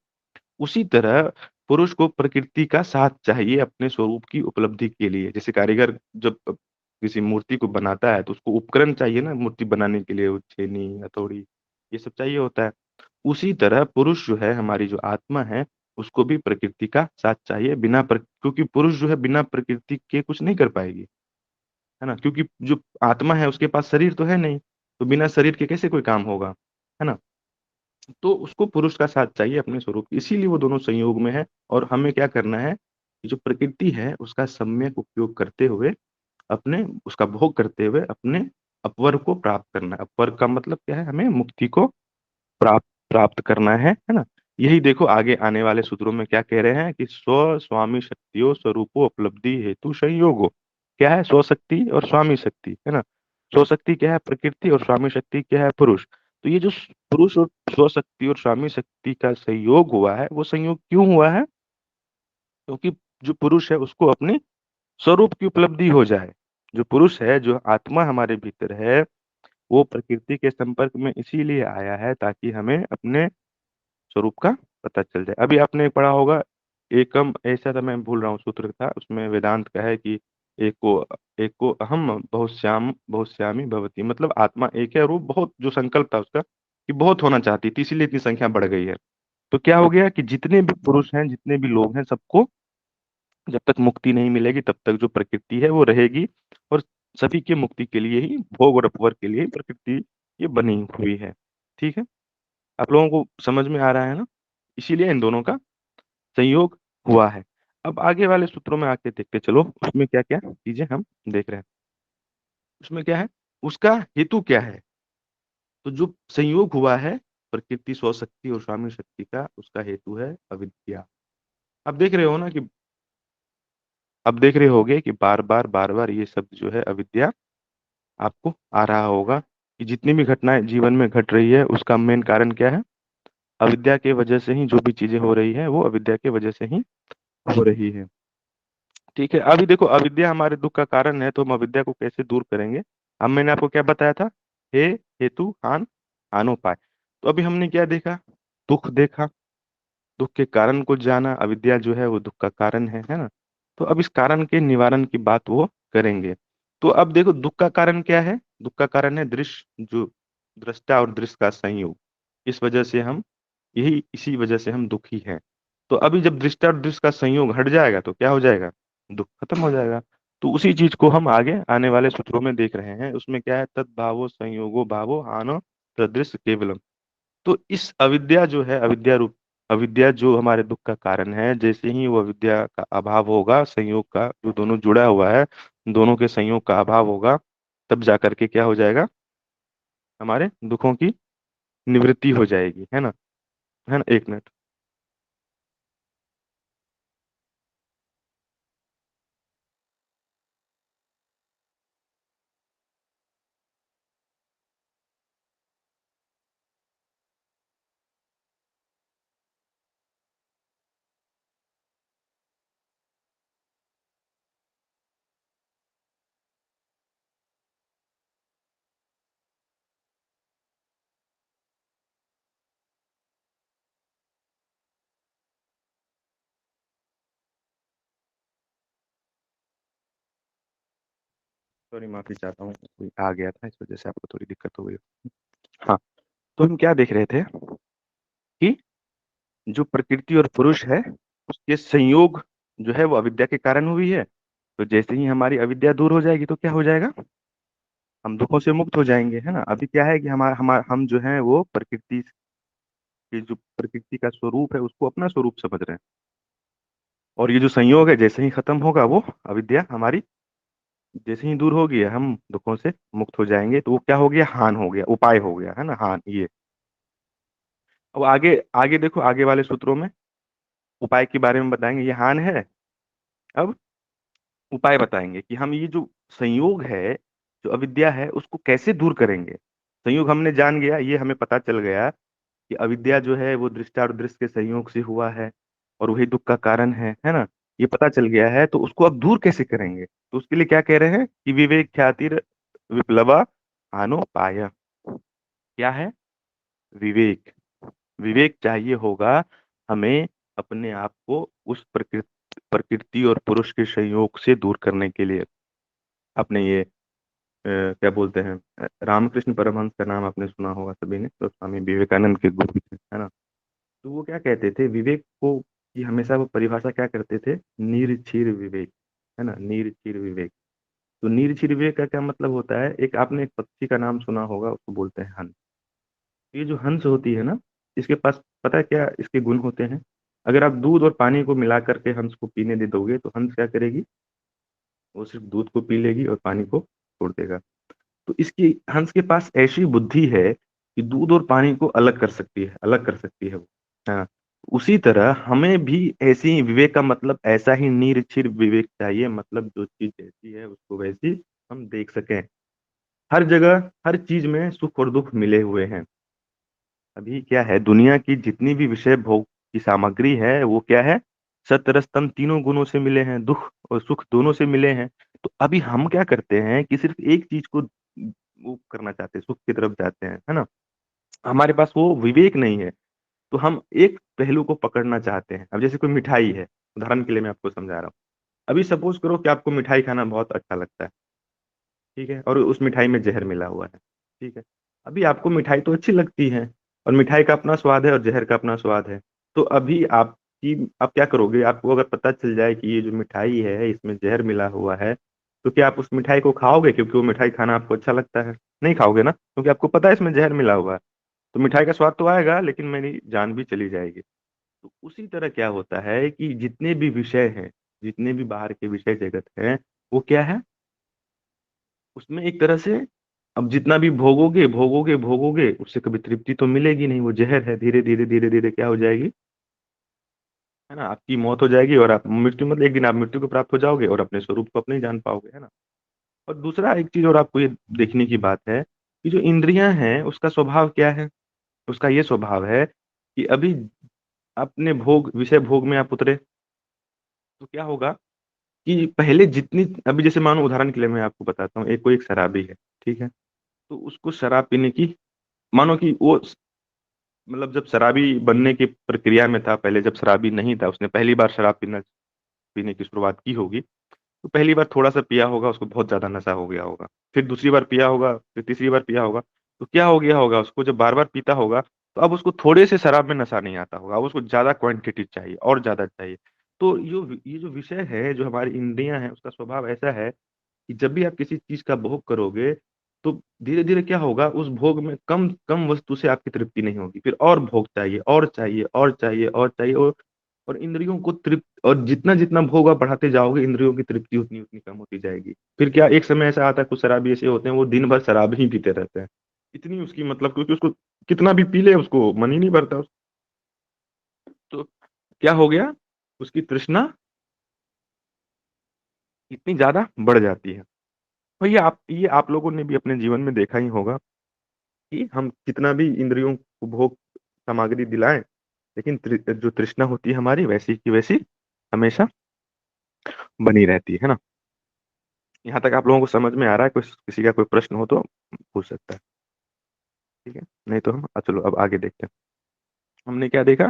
उसी तरह पुरुष को प्रकृति का साथ चाहिए अपने स्वरूप की उपलब्धि के लिए। जैसे कारीगर जब किसी मूर्ति को बनाता है, तो उसको उपकरण चाहिए ना मूर्ति बनाने के लिए, वो छेनी, हथौड़ी, ये सब चाहिए होता है। उसी तरह पुरुष जो है, हमारी जो आत्मा है, उसको भी प्रकृति का साथ चाहिए, क्योंकि पुरुष जो है बिना प्रकृति के कुछ नहीं कर पाएगी, है ना? क्योंकि जो आत्मा है उसके पास शरीर तो है नहीं, तो बिना शरीर के कैसे कोई काम होगा, है ना? तो उसको पुरुष का साथ चाहिए अपने स्वरूप, इसीलिए वो दोनों संयोग में है और हमें क्या करना है, कि जो प्रकृति है उसका सम्यक उपयोग करते हुए अपने उसका भोग करते हुए अपने अपवर को प्राप्त करना है। अपवर का मतलब क्या है? हमें मुक्ति को प्राप्त प्राप्त करना है ना? यही देखो आगे आने वाले सूत्रों में क्या कह रहे हैं कि स्व स्वामी शक्तियों स्वरूपो उपलब्धि हेतु संयोगो। क्या है? स्वशक्ति और स्वामी शक्ति, है ना? स्वशक्ति क्या है? प्रकृति और स्वामी शक्ति क्या है? पुरुष। तो ये जो पुरुष और स्वशक्ति और स्वामी शक्ति का संयोग हुआ है, वो संयोग क्यों हुआ है? क्योंकि जो पुरुष है उसको अपने स्वरूप की उपलब्धि हो जाए। जो पुरुष है, जो आत्मा हमारे भीतर है, वो प्रकृति के संपर्क में इसीलिए आया है ताकि हमें अपने स्वरूप का पता चल जाए। अभी आपने पढ़ा होगा एकम ऐसा था, मैं भूल रहा हूँ सूत्र था, उसमें वेदांत का है कि एको एको अहम बहुश्यामी भवति, मतलब आत्मा एक है और वो बहुत, जो संकल्प था उसका कि बहुत होना चाहती थी, इसीलिए इतनी संख्या बढ़ गई है। तो क्या हो गया कि जितने भी पुरुष हैं, जितने भी लोग हैं, सबको जब तक मुक्ति नहीं मिलेगी तब तक जो प्रकृति है वो रहेगी और सभी के मुक्ति के लिए ही, भोग और अपवर के लिए ही प्रकृति ये बनी हुई है। ठीक है? आप लोगों को समझ में आ रहा है ना? इसीलिए इन दोनों का संयोग हुआ है। अब आगे वाले सूत्रों में आके देखते चलो, उसमें क्या-क्या चीज़ें हम देख रहे हैं। उसमें क्या है? उसका हेतु क्या है? तो जो संयोग हुआ है प्रकृति, स्वशक्ति और स्वामी शक्ति का, उसका हेतु है अविद्या। अब देख रहे हो ना कि अब देख रहे होगे कि बार-बार, बार-बार ये शब्द जो है अविद्या आपको आ रहा होगा कि जितनी भी घटनाएँ जीवन में घट रही है, उसका मेन कारण क्या है? अविद्या की वजह से ही जो भी चीज़ें हो रही हैं, वो अविद्या की वजह से ही हो रही है। ठीक है? अभी देखो अविद्या हमारे दुःख का कारण है, तो हम अविद्या को कैसे दूर करेंगे? अब मैंने आपको क्या बताया था? हे हेतु हान हानोपाय। तो अभी हमने क्या देखा? दुःख देखा, दुःख के कारण को जाना, अविद्या जो है वो दुःख का कारण है ना? तो अब इस कारण के निवारण की बात वो करेंगे। तो अब देखो दुःख का कारण क्या है? दुःख का कारण है दृश्य, जो दृष्टा और दृश्य का संयोग। इस वजह से हम इसी वजह से हम दुखी हैं। तो अभी जब दृष्टा और दृश्य का संयोग हट जाएगा तो क्या हो जाएगा? दुःख खत्म हो जाएगा। तो उसी चीज़ को हम आगे आने वाले सूत्रों में देख रहे हैं। उसमें क्या है? तद्भावो संयोगो भावो हानो तदृश्य केवलम्। तो इस अविद्या जो है, अविद्या जो हमारे दुःख का कारण है, जैसे ही वो अविद्या का अभाव होगा, संयोग का जो दोनों जुड़ा हुआ है, दोनों के संयोग का अभाव होगा, तब जाकर के क्या हो जाएगा? हमारे दुखों की निवृत्ति हो जाएगी, है ना? है ना? 1 मिनट। सॉरी, माफ़ी चाहता हूँ, कोई आ गया था, इस वजह से आपको थोड़ी दिक्कत हो गई। हाँ, तो हम क्या देख रहे थे कि जो प्रकृति और पुरुष है, उसके संयोग जो है वो अविद्या के कारण हुई है। तो जैसे ही हमारी अविद्या दूर हो जाएगी तो क्या हो जाएगा? हम दुखों से मुक्त हो जाएँगे, है ना? अभी क्या है कि हमारा हमा हम जो हैं वो प्रकृति के, जो प्रकृति का स्वरूप है उसको अपना स्वरूप समझ रहे हैं। और ये जो संयोग है जैसे ही खत्म होगा, वो अविद्या हमारी जैसे ही दूर होगी, हम दुखों से मुक्त हो जाएँगे। तो वो क्या हो गया? हान हो गया, उपाय हो गया, है ना? हान ये। अब आगे आगे देखो, आगे वाले सूत्रों में उपाय के बारे में बताएँगे। ये हान है, अब उपाय बताएँगे कि हम ये जो संयोग है, जो अविद्या है, उसको कैसे दूर करेंगे? संयोग हमने जान गया, ये हमें पता चल गया कि अविद्या जो है वो दृष्टा और दृश्य के संयोग से हुआ है। और वही दुख का कारण है ना, ये पता चल गया है, तो उसको अब दूर कैसे करेंगे? तो उसके लिए क्या कह रहे हैं कि विवेक ख्यातिर विप्लवा हानो पाय। क्या है? विवेक। विवेक चाहिए होगा हमें अपने आप को उस प्रकृति और पुरुष के संयोग से दूर करने के लिए। अपने ये क्या बोलते हैं, रामकृष्ण परमहंस का नाम आपने सुना होगा सभी ने, तो स्वामी विवेकानंद के गुरु थे, है ना। तो वो क्या कहते थे विवेक को, कि हमेशा वो परिभाषा क्या करते थे, निरक्षीर विवेक, है ना, निरक्षीर विवेक। तो निरक्षीर विवेक का क्या मतलब होता है, एक आपने एक पक्षी का नाम सुना होगा, उसको बोलते हैं हंस। ये जो हंस होती है ना, इसके पास पता है क्या इसके गुण होते हैं? अगर आप दूध और पानी को मिला करके हंस को पीने दे दोगे, तो हंस क्या करेगी, वो सिर्फ दूध को पी लेगी और पानी को छोड़ देगा। तो इसकी हंस के पास ऐसी बुद्धि है कि दूध और पानी को अलग कर सकती है, अलग कर सकती है वो। हाँ। उसी तरह हमें भी ऐसी ही विवेक का मतलब ऐसा ही निरक्षीर विवेक चाहिए, मतलब जो चीज जैसी है उसको वैसी हम देख सकें। हर जगह हर चीज में सुख और दुख मिले हुए हैं। अभी क्या है, दुनिया की जितनी भी विषय भोग की सामग्री है वो क्या है, सत्वरजतम तीनों गुणों से मिले हैं, दुख और सुख दोनों से मिले हैं। तो अभी हम क्या करते हैं कि सिर्फ एक चीज को वो करना चाहते हैं, सुख की तरफ जाते हैं, है ना। हमारे पास वो विवेक नहीं है, तो हम एक पहलू को पकड़ना चाहते हैं। अब जैसे कोई मिठाई है, उदाहरण के लिए मैं आपको समझा रहा हूँ। अभी सपोज करो कि आपको मिठाई खाना बहुत अच्छा लगता है, ठीक है, और उस मिठाई में जहर मिला हुआ है, ठीक है। अभी आपको मिठाई तो अच्छी लगती है, और मिठाई का अपना स्वाद है और जहर का अपना स्वाद है। तो अभी आपकी आप क्या करोगे, आपको अगर पता चल जाए कि ये जो मिठाई है इसमें जहर मिला हुआ है, तो क्या आप उस मिठाई को खाओगे क्योंकि वो मिठाई खाना आपको अच्छा लगता है? नहीं खाओगे ना, क्योंकि आपको पता है इसमें जहर मिला हुआ है। तो मिठाई का स्वाद तो आएगा, लेकिन मेरी जान भी चली जाएगी। तो उसी तरह क्या होता है कि जितने भी विषय हैं, जितने भी बाहर के विषय जगत हैं, वो क्या है, उसमें एक तरह से अब जितना भी भोगोगे भोगोगे भोगोगे, उससे कभी तृप्ति तो मिलेगी नहीं, वो जहर है, धीरे धीरे धीरे धीरे क्या हो जाएगी, है ना, आपकी मौत हो जाएगी। और आप मृत्यु मतलब एक दिन आप मृत्यु को प्राप्त हो जाओगे और अपने स्वरूप को अपने ही जान पाओगे, है ना। और दूसरा एक चीज और आपको ये देखने की बात है कि जो इंद्रियां हैं उसका स्वभाव क्या है। उसका ये स्वभाव है कि अभी अपने भोग विषय भोग में आप उतरे, तो क्या होगा कि पहले जितनी, अभी जैसे मानो उदाहरण के लिए मैं आपको बताता हूँ, एक कोई एक शराबी है, ठीक है। तो उसको शराब पीने की, मानो कि वो मतलब जब शराबी बनने की प्रक्रिया में था, पहले जब शराबी नहीं था, उसने पहली बार शराब पीने की शुरुआत की होगी, तो पहली बार थोड़ा सा पिया होगा, उसको बहुत ज्यादा नशा हो गया होगा। फिर दूसरी बार पिया होगा, फिर तीसरी बार पिया होगा, तो क्या हो गया होगा उसको, जब बार बार पीता होगा, तो अब उसको थोड़े से शराब में नशा नहीं आता होगा, अब उसको ज्यादा क्वांटिटी चाहिए और ज्यादा चाहिए। तो ये जो विषय है, जो हमारी इंद्रियां हैं, उसका स्वभाव ऐसा है कि जब भी आप किसी चीज का भोग करोगे, तो धीरे धीरे क्या होगा, उस भोग में कम कम वस्तु से आपकी तृप्ति नहीं होगी, फिर और भोग चाहिए और चाहिए और चाहिए और चाहिए, और इंद्रियों को तृप्त, और जितना जितना भोग आप बढ़ाते जाओगे, इंद्रियों की तृप्ति उतनी उतनी कम होती जाएगी। फिर क्या एक समय ऐसा आता है, कुछ शराबी ऐसे होते हैं वो दिन भर शराब ही पीते रहते हैं, इतनी उसकी मतलब, क्योंकि उसको कितना भी पी ले उसको मन ही नहीं भरता। तो क्या हो गया, उसकी तृष्णा इतनी ज्यादा बढ़ जाती है। तो ये आप लोगों ने भी अपने जीवन में देखा ही होगा कि हम कितना भी इंद्रियों को भोग सामग्री दिलाएं, लेकिन जो तृष्णा होती है हमारी, वैसी की वैसी हमेशा बनी रहती है ना। यहाँ तक आप लोगों को समझ में आ रहा है? कोई किसी का कोई प्रश्न हो तो पूछ सकता है, ठीक है, नहीं तो हम चलो अब आगे देखते हैं। हमने क्या देखा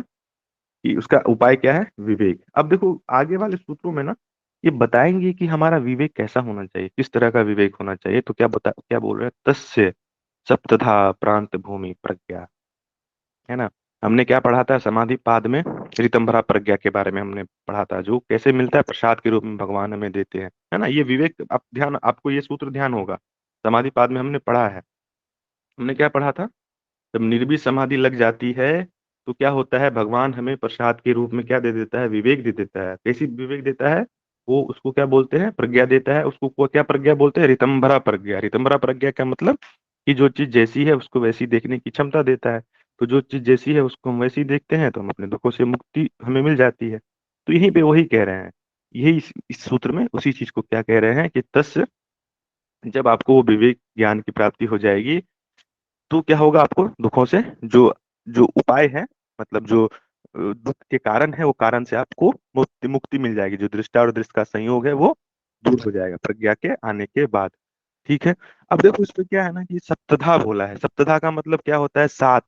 कि उसका उपाय क्या है, विवेक। अब देखो आगे वाले सूत्रों में ना, ये बताएंगे कि हमारा विवेक कैसा होना चाहिए, किस तरह का विवेक होना चाहिए। तो क्या बोल रहे हैं, तस्य सप्तधा प्रांत भूमि प्रज्ञा, है ना। हमने क्या पढ़ा था समाधि पाद में, ऋतंभरा प्रज्ञा के बारे में हमने पढ़ा था, जो कैसे मिलता है, प्रसाद के रूप में भगवान हमें देते हैं, है ना। ये विवेक आप ध्यान, आपको ये सूत्र ध्यान होगा, समाधि पाद में हमने पढ़ा है। हमने क्या पढ़ा था, जब निर्भी समाधि लग जाती है, तो क्या होता है, भगवान हमें प्रसाद के रूप में क्या दे देता है, विवेक दे देता है। कैसी विवेक देता है, वो उसको क्या बोलते हैं, प्रज्ञा देता है उसको। वो क्या प्रज्ञा बोलते हैं, ऋतंभरा प्रज्ञा। ऋतंभरा प्रज्ञा का मतलब कि जो चीज जैसी है उसको वैसी देखने की क्षमता देता है। तो जो चीज जैसी है उसको हम वैसी देखते हैं, तो हम अपने दुखों से मुक्ति हमें मिल जाती है। तो यहीं पे वही कह रहे हैं, यही इस सूत्र में उसी चीज को क्या कह रहे हैं कि तस्, जब आपको वो विवेक ज्ञान की प्राप्ति हो जाएगी, तो क्या होगा, आपको दुखों से जो जो उपाय है, मतलब जो दुख के कारण है, वो कारण से आपको मुक्ति मुक्ति मिल जाएगी। जो दृष्टा और दृष्ट का संयोग है वो दूर हो जाएगा प्रज्ञा के आने के बाद। ठीक है। अब देखो इसमें क्या है ना कि सप्तधा बोला है। सप्तधा का मतलब क्या होता है? सात।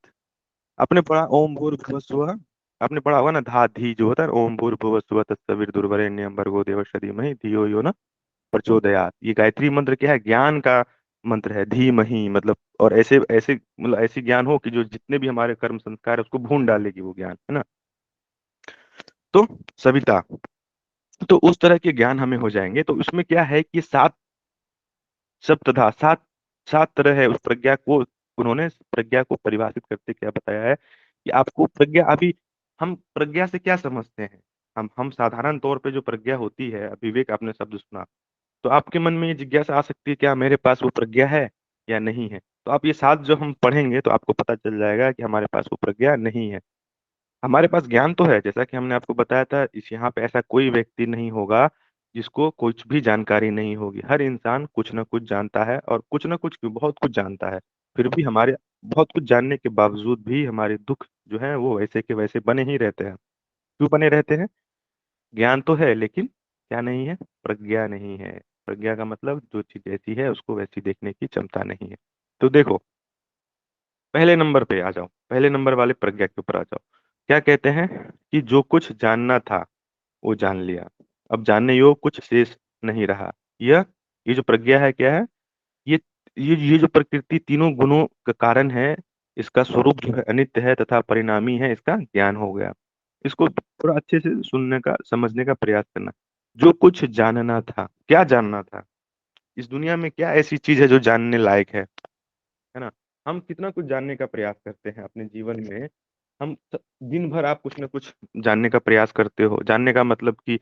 आपने पढ़ा ओम भूर्भुवः स्वः, आपने पढ़ा होगा ना, धा धी जो होता है, ओम भूर्भुवः स्वः तत्सवितुर्वरेण्यं भर्गो देवस्य धीमहि धियो यो न प्रचोदयात। ये गायत्री मंत्र क्या है? ज्ञान का मंत्र है। धीमहि मतलब, और ऐसे ऐसे मतलब ऐसी ज्ञान हो कि जो जितने भी हमारे कर्म संस्कार है उसको भून डालेगी वो ज्ञान, है ना। तो सविता, तो उस तरह के ज्ञान हमें हो जाएंगे। तो उसमें क्या है कि सात शब्द था, सात सात तरह है उस प्रज्ञा को। उन्होंने प्रज्ञा को परिभाषित करते क्या बताया है कि आपको प्रज्ञा, अभी हम प्रज्ञा से क्या समझते हैं? हम साधारण तौर पे जो प्रज्ञा होती है, विवेक आपने शब्द सुना, तो आपके मन में ये जिज्ञासा आ सकती है क्या मेरे पास वो प्रज्ञा है या नहीं है? तो आप ये सात जो हम पढ़ेंगे तो आपको पता चल जाएगा कि हमारे पास वो प्रज्ञा नहीं है। हमारे पास ज्ञान तो है, जैसा कि हमने आपको बताया था, इस यहाँ पे ऐसा कोई व्यक्ति नहीं होगा जिसको कुछ भी जानकारी नहीं होगी। हर इंसान कुछ ना कुछ जानता है, और कुछ ना कुछ क्यों, बहुत कुछ जानता है। फिर भी हमारे बहुत कुछ जानने के बावजूद भी हमारे दुख जो है वो वैसे के वैसे बने ही रहते हैं। क्यों बने रहते हैं? ज्ञान तो है लेकिन क्या नहीं है? प्रज्ञा नहीं है। प्रज्ञा का मतलब जो चीज ऐसी है उसको वैसी देखने की क्षमता नहीं है। तो देखो, पहले नंबर पे आ जाओ, पहले नंबर वाले प्रज्ञा के ऊपर आ जाओ। क्या कहते हैं कि जो कुछ जानना था वो जान लिया, अब जानने योग कुछ शेष नहीं रहा। यह ये जो प्रज्ञा है क्या है? ये ये जो प्रकृति तीनों गुणों का कारण है, इसका स्वरूप जो है अनित्य है तथा परिणामी है, इसका ज्ञान हो गया। इसको थोड़ा अच्छे से सुनने का, समझने का प्रयास करना। जो कुछ जानना था, क्या जानना था? इस दुनिया में क्या ऐसी चीज है जो जानने लायक है ना। हम कितना कुछ जानने का प्रयास करते हैं अपने जीवन में। दिन भर आप कुछ ना कुछ जानने का प्रयास करते हो। जानने का मतलब कि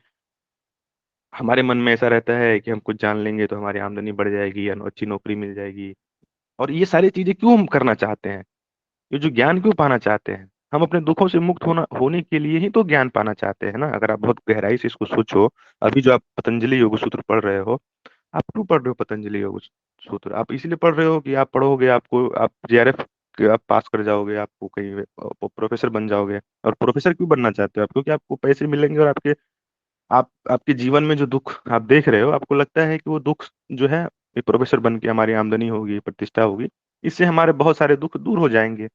हमारे मन में ऐसा रहता है कि हम कुछ जान लेंगे तो हमारी आमदनी बढ़ जाएगी या अच्छी नौकरी मिल जाएगी। और ये सारी चीजें क्यों हम करना चाहते हैं? ये जो ज्ञान क्यों पाना चाहते हैं? हम अपने दुखों से मुक्त होने के लिए ही तो ज्ञान पाना चाहते हैं ना। अगर आप बहुत गहराई से इसको सोचो, अभी जो आप पतंजलि योग सूत्र पढ़ रहे हो, आप क्यों पढ़ रहे हो पतंजलि योग सूत्र? आप इसलिए पढ़ रहे हो कि आप पढ़ोगे, आपको आप जेआरएफ आप पास कर जाओगे, आपको कहीं प्रोफेसर बन जाओगे। और प्रोफेसर क्यों बनना चाहते हो आप? क्योंकि आपको पैसे मिलेंगे, और आपके जीवन में जो दुख आप देख रहे हो, आपको लगता है कि वो दुख जो है, ये प्रोफेसर बन के हमारी आमदनी होगी, प्रतिष्ठा होगी, इससे हमारे बहुत सारे दुख दूर हो जाएंगे।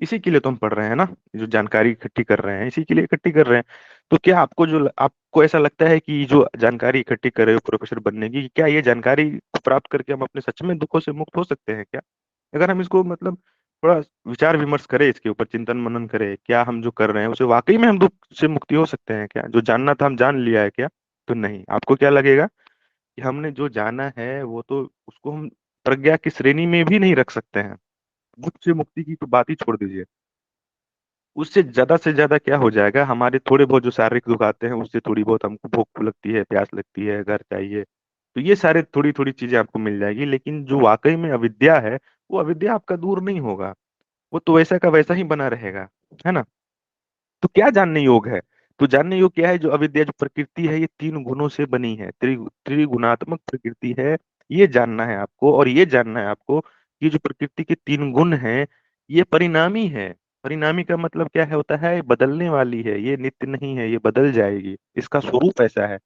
इसी के लिए तो हम पढ़ रहे हैं ना। जो जानकारी इकट्ठी कर रहे हैं इसी के लिए इकट्ठी कर रहे हैं। तो क्या आपको ऐसा लगता है कि जो जानकारी इकट्ठी कर रहे हो प्रोफेसर बनने की, क्या ये जानकारी प्राप्त करके हम अपने सच में दुखों से मुक्त हो सकते हैं क्या? अगर हम इसको मतलब थोड़ा विचार विमर्श करें, इसके ऊपर चिंतन मनन करें, क्या हम जो कर रहे हैं उसे वाकई में हम दुख से मुक्ति हो सकते हैं क्या? जो जानना था हम जान लिया है क्या? तो नहीं। आपको क्या लगेगा कि हमने जो जाना है वो तो उसको हम प्रज्ञा की श्रेणी में भी नहीं रख सकते हैं। दुख से मुक्ति की तो बात ही छोड़ दीजिए। उससे से ज्यादा क्या हो जाएगा, हमारे थोड़े बहुत जो शारीरिक दुख आते हैं उससे थोड़ी बहुत हमको भूख लगती है, प्यास लगती है, घर चाहिए, तो ये सारे थोड़ी थोड़ी चीजें आपको मिल जाएगी। लेकिन जो वाकई में अविद्या है, वो अविद्या आपका दूर नहीं होगा। वो तो वैसा का वैसा ही बना रहेगा, है ना। तो क्या जानने योग है? तो जानने योग क्या है? जो अविद्या, जो प्रकृति है, ये तीन गुणों से बनी है, त्रिगुणात्मक प्रकृति है। ये जानना है आपको, और ये जानना है आपको कि जो प्रकृति के तीन गुण हैं, ये परिणामी है। परिणामी का मतलब क्या है होता है? ये बदलने वाली है, ये नित्य नहीं है, ये बदल जाएगी। इसका स्वरूप ऐसा है।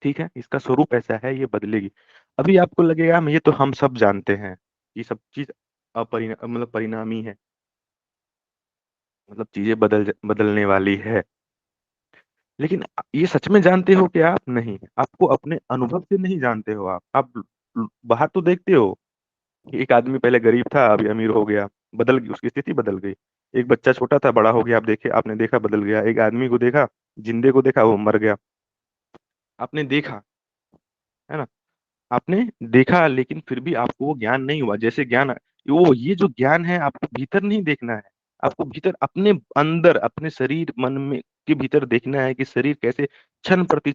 ठीक है, इसका स्वरूप ऐसा है, ये बदलेगी। अभी आपको लगेगा हम ये तो हम सब जानते हैं, ये सब चीज मतलब परिणामी है, मतलब चीजें बदलने वाली है। लेकिन ये सच में जानते हो कि आप नहीं, आपको अपने अनुभव से नहीं जानते हो। आप बाहर तो देखते हो कि एक आदमी पहले गरीब था, अभी अमीर हो गया, बदल गई, उसकी स्थिति बदल गई। एक बच्चा छोटा था, बड़ा हो गया, आपने देखा बदल गया। एक आदमी को देखा, जिंदे को देखा, वो मर गया। आपने देखा, है ना। आपने देखा, लेकिन फिर भी आपको वो ज्ञान नहीं हुआ। जैसे ज्ञान, वो ये जो ज्ञान है आपको भीतर नहीं देखना है। आपको भीतर अपने अंदर, अपने शरीर मन में के भीतर देखना है कि शरीर कैसे क्षण प्रति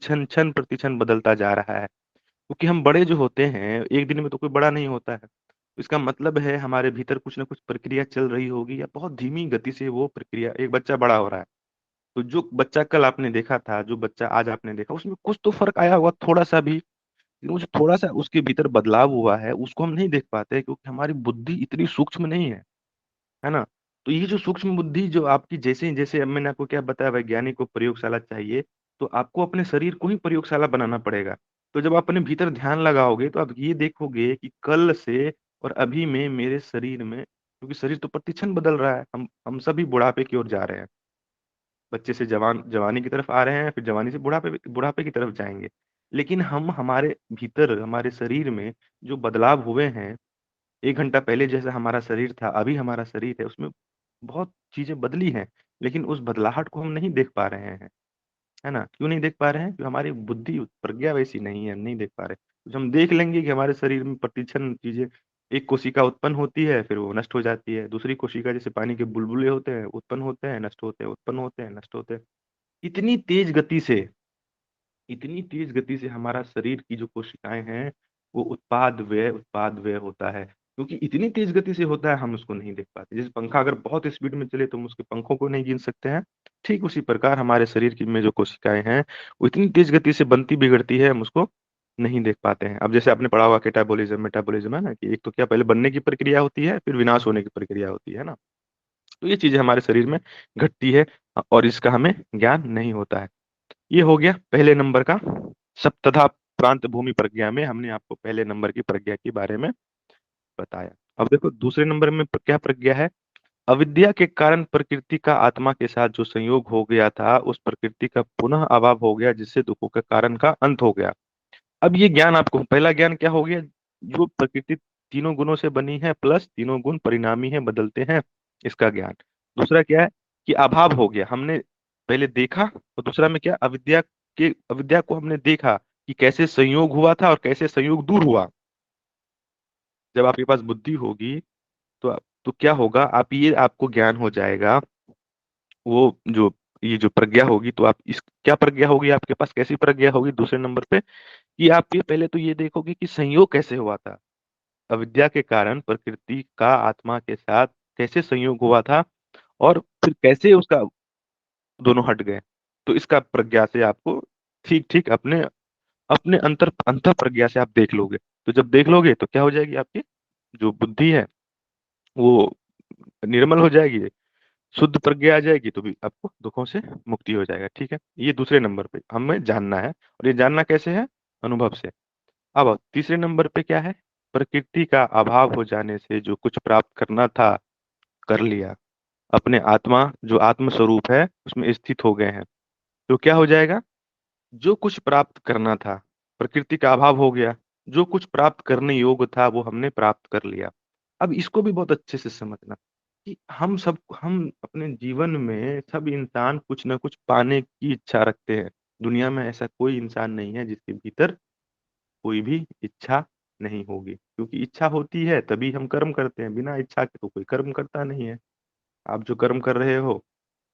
क्षण बदलता जा रहा है। क्योंकि हम बड़े जो होते हैं, एक दिन में तो कोई बड़ा नहीं होता है। तो इसका मतलब है हमारे भीतर कुछ ना कुछ प्रक्रिया चल रही होगी, या बहुत धीमी गति से वो प्रक्रिया, एक बच्चा बड़ा हो रहा है। तो जो बच्चा कल आपने देखा था, जो बच्चा आज आपने देखा, उसमें कुछ तो फर्क आया होगा, थोड़ा सा भी। लेकिन वो जो थोड़ा सा उसके भीतर बदलाव हुआ है उसको हम नहीं देख पाते, क्योंकि हमारी बुद्धि इतनी सूक्ष्म नहीं है ना। तो ये जो सूक्ष्म बुद्धि जो आपकी जैसे अब मैंने आपको क्या बताया, वैज्ञानिक को प्रयोगशाला चाहिए, तो आपको अपने शरीर को ही प्रयोगशाला बनाना पड़ेगा। तो जब आप अपने भीतर ध्यान लगाओगे तो आप ये देखोगे कि कल से और अभी में मेरे शरीर में, क्योंकि शरीर तो प्रतिक्षण बदल रहा है, हम सभी बुढ़ापे की ओर जा रहे हैं। बच्चे से जवानी की तरफ आ रहे हैं, फिर जवानी से बुढ़ापे की तरफ जाएँगे। लेकिन हम हमारे भीतर, हमारे शरीर में जो बदलाव हुए हैं, 1 घंटा पहले जैसा हमारा शरीर था, अभी हमारा शरीर है, उसमें बहुत चीज़ें बदली हैं, लेकिन उस बदलाहट को हम नहीं देख पा रहे हैं, है ना? क्यों नहीं देख पा रहे हैं? क्योंकि हमारी बुद्धि, प्रज्ञा वैसी नहीं है, हम नहीं देख पा रहे। जब हम देख लेंगे कि हमारे शरीर में प्रतिक्षण चीज़ें, एक कोशिका उत्पन्न होती है, फिर वो नष्ट हो जाती है, दूसरी कोशिका जैसे पानी के बुलबुले होते हैं, उत्पन्न होते हैं, नष्ट होते हैं, उत्पन्न होते हैं, नष्ट होते हैं। इतनी तेज़ गति से इतनी तेज़ गति से हमारा शरीर की जो कोशिकाएँ हैं, वो उत्पाद व्यय होता है। क्योंकि इतनी तेज़ गति से होता है, हम उसको नहीं देख पाते। जैसे पंखा अगर बहुत स्पीड में चले तो हम उसके पंखों को नहीं गिन सकते हैं। ठीक उसी प्रकार हमारे शरीर की में जो कोशिकाएँ हैं, वो इतनी तेज़ गति से बनती बिगड़ती है, हम उसको नहीं देख पाते हैं। अब जैसे आपने पढ़ा होगा कैटाबॉलिज़्म, मेटाबॉलिज़्म, है ना? कि एक तो क्या पहले बनने की प्रक्रिया होती है, फिर विनाश होने की प्रक्रिया होती है ना? तो ये चीज़ें हमारे शरीर में घटती है और इसका हमें ज्ञान नहीं होता है। ये हो गया पहले नंबर का। सप्तधा प्रांत भूमि प्रज्ञा में हमने आपको पहले नंबर की प्रज्ञा के बारे में बताया। अब देखो दूसरे नंबर में क्या प्रज्ञा है? अविद्या के कारण प्रकृति का आत्मा के साथ जो संयोग हो गया था, उस प्रकृति का पुनः अभाव हो गया, जिससे दुखों के कारण का अंत हो गया। अब ये ज्ञान आपको, पहला ज्ञान क्या हो गया? जो प्रकृति तीनों गुणों से बनी है, प्लस तीनों गुण परिणामी हैं, बदलते हैं, इसका ज्ञान। दूसरा क्या है? कि अभाव हो गया, हमने पहले देखा, और दूसरा में क्या, अविद्या को हमने देखा कि कैसे संयोग हुआ था और कैसे संयोग दूर हुआ। जब आपके पास बुद्धि होगी तो क्या होगा, आप ये आपको ज्ञान हो जाएगा, वो जो ये जो प्रज्ञा होगी, तो आप इस क्या प्रज्ञा होगी आपके पास, कैसी प्रज्ञा होगी दूसरे नंबर पे, कि आप ये पहले तो ये देखोगे कि संयोग कैसे हुआ था। अविद्या के कारण प्रकृति का आत्मा के साथ कैसे संयोग हुआ था और फिर कैसे उसका दोनों हट गए। तो इसका प्रज्ञा से आपको ठीक-ठीक अपने अपने अंतःप्रज्ञा से आप देख लोगे। तो जब देख लोगे तो क्या हो जाएगी, आपकी जो बुद्धि है वो निर्मल हो जाएगी, शुद्ध प्रज्ञा आ जाएगी, तो भी आपको दुखों से मुक्ति हो जाएगा, ठीक है? ये दूसरे नंबर पे हमें जानना है, और ये जानना कैसे है? अनुभव से। अब तीसरे नंबर पे क्या है? प्रकृति का अभाव हो जाने से जो कुछ प्राप्त करना था, कर लिया। अपने आत्मा जो आत्म स्वरूप है, उसमें स्थित हो गए हैं। तो क्या हो जाएगा? जो कुछ प्राप्त करना था, प्रकृति का अभाव हो गया। जो कुछ प्राप्त करने योग्य था, वो हमने प्राप्त कर लिया। अब इसको भी बहुत अच्छे से समझना कि हम अपने जीवन में सब इंसान कुछ न कुछ पाने की इच्छा रखते हैं। दुनिया में ऐसा कोई इंसान नहीं है जिसके भीतर कोई भी इच्छा नहीं होगी, क्योंकि इच्छा होती है तभी हम कर्म करते हैं, बिना इच्छा के तो कोई कर्म करता नहीं है। आप जो कर्म कर रहे हो,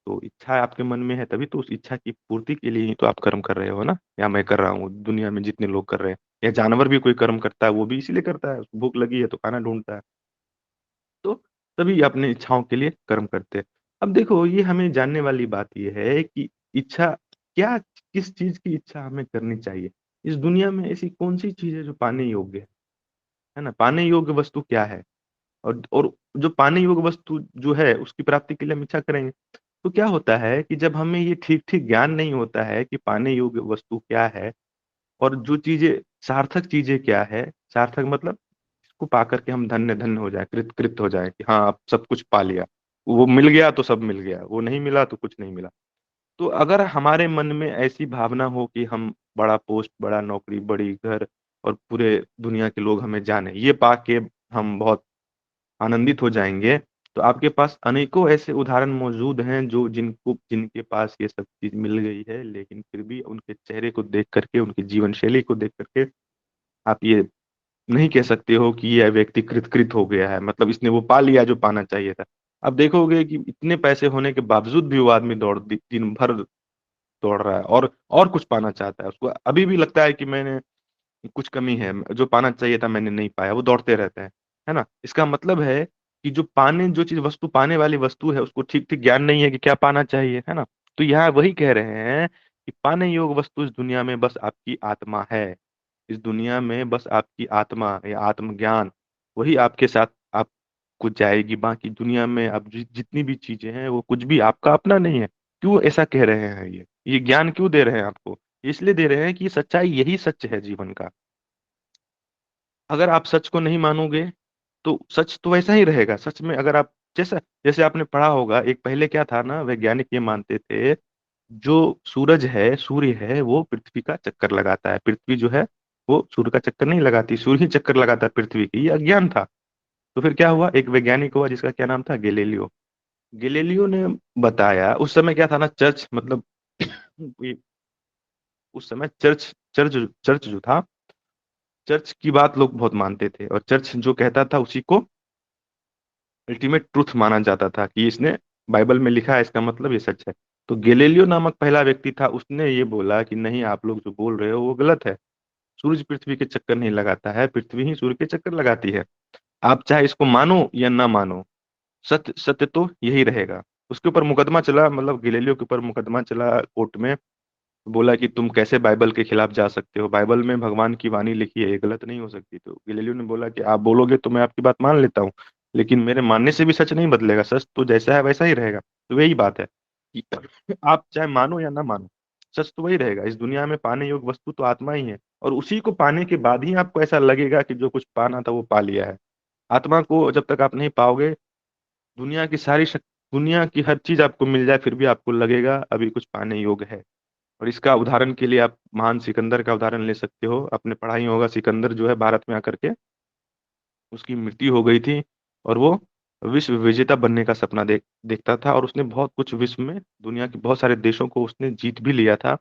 तो इच्छा आपके मन में है, तभी तो उस इच्छा की पूर्ति के लिए ही तो आप कर्म कर रहे हो ना, या मैं कर रहा हूँ, दुनिया में जितने लोग कर रहे हैं, या जानवर भी कोई कर्म करता है, वो भी इसीलिए करता है, उसको भूख लगी है तो खाना ढूँढता है। तो तभी अपनी इच्छाओं के लिए कर्म करते हैं। अब देखो, ये हमें जानने वाली बात ये है कि इच्छा क्या, किस चीज़ की इच्छा हमें करनी चाहिए? इस दुनिया में ऐसी कौन-सी चीज़ है जो पाने योग्य है ना? पाने योग्य वस्तु क्या है? और जो पाने योग्य वस्तु जो है, उसकी प्राप्ति के लिए हम इच्छा करेंगे। तो क्या होता है कि जब हमें ये ठीक-ठीक ज्ञान नहीं होता है कि पाने योग्य वस्तु क्या है और जो चीज़ें सार्थक चीज़ें क्या है, सार्थक मतलब इसको पा कर के हम धन्य-धन्य हो जाएँ, कृत-कृत हो जाएँ कि हाँ, अब सब कुछ पा लिया। वो मिल गया तो सब मिल गया, वो नहीं मिला तो कुछ नहीं मिला। तो अगर हमारे मन में ऐसी भावना हो कि हम बड़ा पोस्ट, बड़ा नौकरी, बड़ी घर और पूरे दुनिया के लोग हमें जानें, ये पा के हम बहुत आनंदित हो जाएँगे, तो आपके पास अनेकों ऐसे उदाहरण मौजूद हैं जो जिनके पास ये सब चीज़ मिल गई है, लेकिन फिर भी उनके चेहरे को देख कर के, उनकी जीवन शैली को देख कर के आप ये नहीं कह सकते हो कि ये व्यक्ति कृत-कृत हो गया है, मतलब इसने वो पा लिया जो पाना चाहिए था। आप देखोगे कि इतने पैसे होने के बावजूद भी वो आदमी दिन भर दौड़ रहा है और कुछ पाना चाहता है। उसको अभी भी लगता है कि मैंने कुछ कमी है, जो पाना चाहिए था मैंने नहीं पाया, वो दौड़ते रहते हैं, है ना? इसका मतलब है कि जो चीज़ वस्तु पाने वाली वस्तु है, उसको ठीक-ठीक ज्ञान नहीं है कि क्या पाना चाहिए, है ना? तो यहाँ वही कह रहे हैं कि पाने योग्य वस्तु इस दुनिया में बस आपकी आत्मा है। इस दुनिया में बस आपकी आत्मा या आत्मज्ञान, वही आपके साथ आप को जाएगी, बाकी दुनिया में अब जितनी भी चीजें हैं वो कुछ भी आपका अपना नहीं है। क्यों ऐसा कह रहे हैं ये ज्ञान क्यों दे रहे हैं आपको? इसलिए दे रहे हैं कि सच्चाई यही सच है जीवन का। अगर आप सच को नहीं मानोगे तो सच तो वैसा ही रहेगा। सच में अगर आप जैसा जैसे आपने पढ़ा होगा, एक पहले क्या था ना, वैज्ञानिक ये मानते थे जो सूरज है, सूर्य है, वो पृथ्वी का चक्कर लगाता है। पृथ्वी जो है वो सूर्य का चक्कर नहीं लगाती, सूर्य ही चक्कर लगाता है पृथ्वी की। ये अज्ञान था। तो फिर क्या हुआ, एक वैज्ञानिक हुआ जिसका क्या नाम था, गैलीलियो। गैलीलियो ने बताया, उस समय क्या था ना, चर्च मतलब ये उस समय चर्च जो था, चर्च की बात लोग बहुत मानते थे, और चर्च जो कहता था उसी को अल्टीमेट ट्रूथ माना जाता था कि इसने बाइबल में लिखा है, इसका मतलब ये सच है। तो गैलीलियो नामक पहला व्यक्ति था, उसने ये बोला कि नहीं, आप लोग जो बोल रहे हो वो गलत है। सूरज पृथ्वी के चक्कर नहीं लगाता है, पृथ्वी ही सूर्य के चक्कर लगाती है। आप चाहे इसको मानो या ना मानो, सत्य सत्य तो यही रहेगा। उसके ऊपर मुकदमा चला, मतलब गैलीलियो के ऊपर मुकदमा चला कोर्ट में। बोला कि तुम कैसे बाइबल के खिलाफ जा सकते हो, बाइबल में भगवान की वाणी लिखी है, ये गलत नहीं हो सकती। तो गैलीलियो ने बोला कि आप बोलोगे तो मैं आपकी बात मान लेता हूँ, लेकिन मेरे मानने से भी सच नहीं बदलेगा, सच तो जैसा है वैसा ही रहेगा। तो यही बात है कि आप चाहे मानो या ना मानो, सच तो वही रहेगा। इस दुनिया में पाने योग्य वस्तु तो आत्मा ही है, और उसी को पाने के बाद ही आपको ऐसा लगेगा कि जो कुछ पाना था वो पा लिया है। आत्मा को जब तक आप नहीं पाओगे, दुनिया की सारी दुनिया की हर चीज आपको मिल जाए फिर भी आपको लगेगा अभी कुछ पाने योग्य है। और इसका उदाहरण के लिए आप महान सिकंदर का उदाहरण ले सकते हो। आपने पढ़ा ही होगा, सिकंदर जो है भारत में आकर के उसकी मृत्यु हो गई थी, और वो विश्व विजेता बनने का सपना देखता था, और उसने बहुत कुछ विश्व में दुनिया के बहुत सारे देशों को उसने जीत भी लिया था।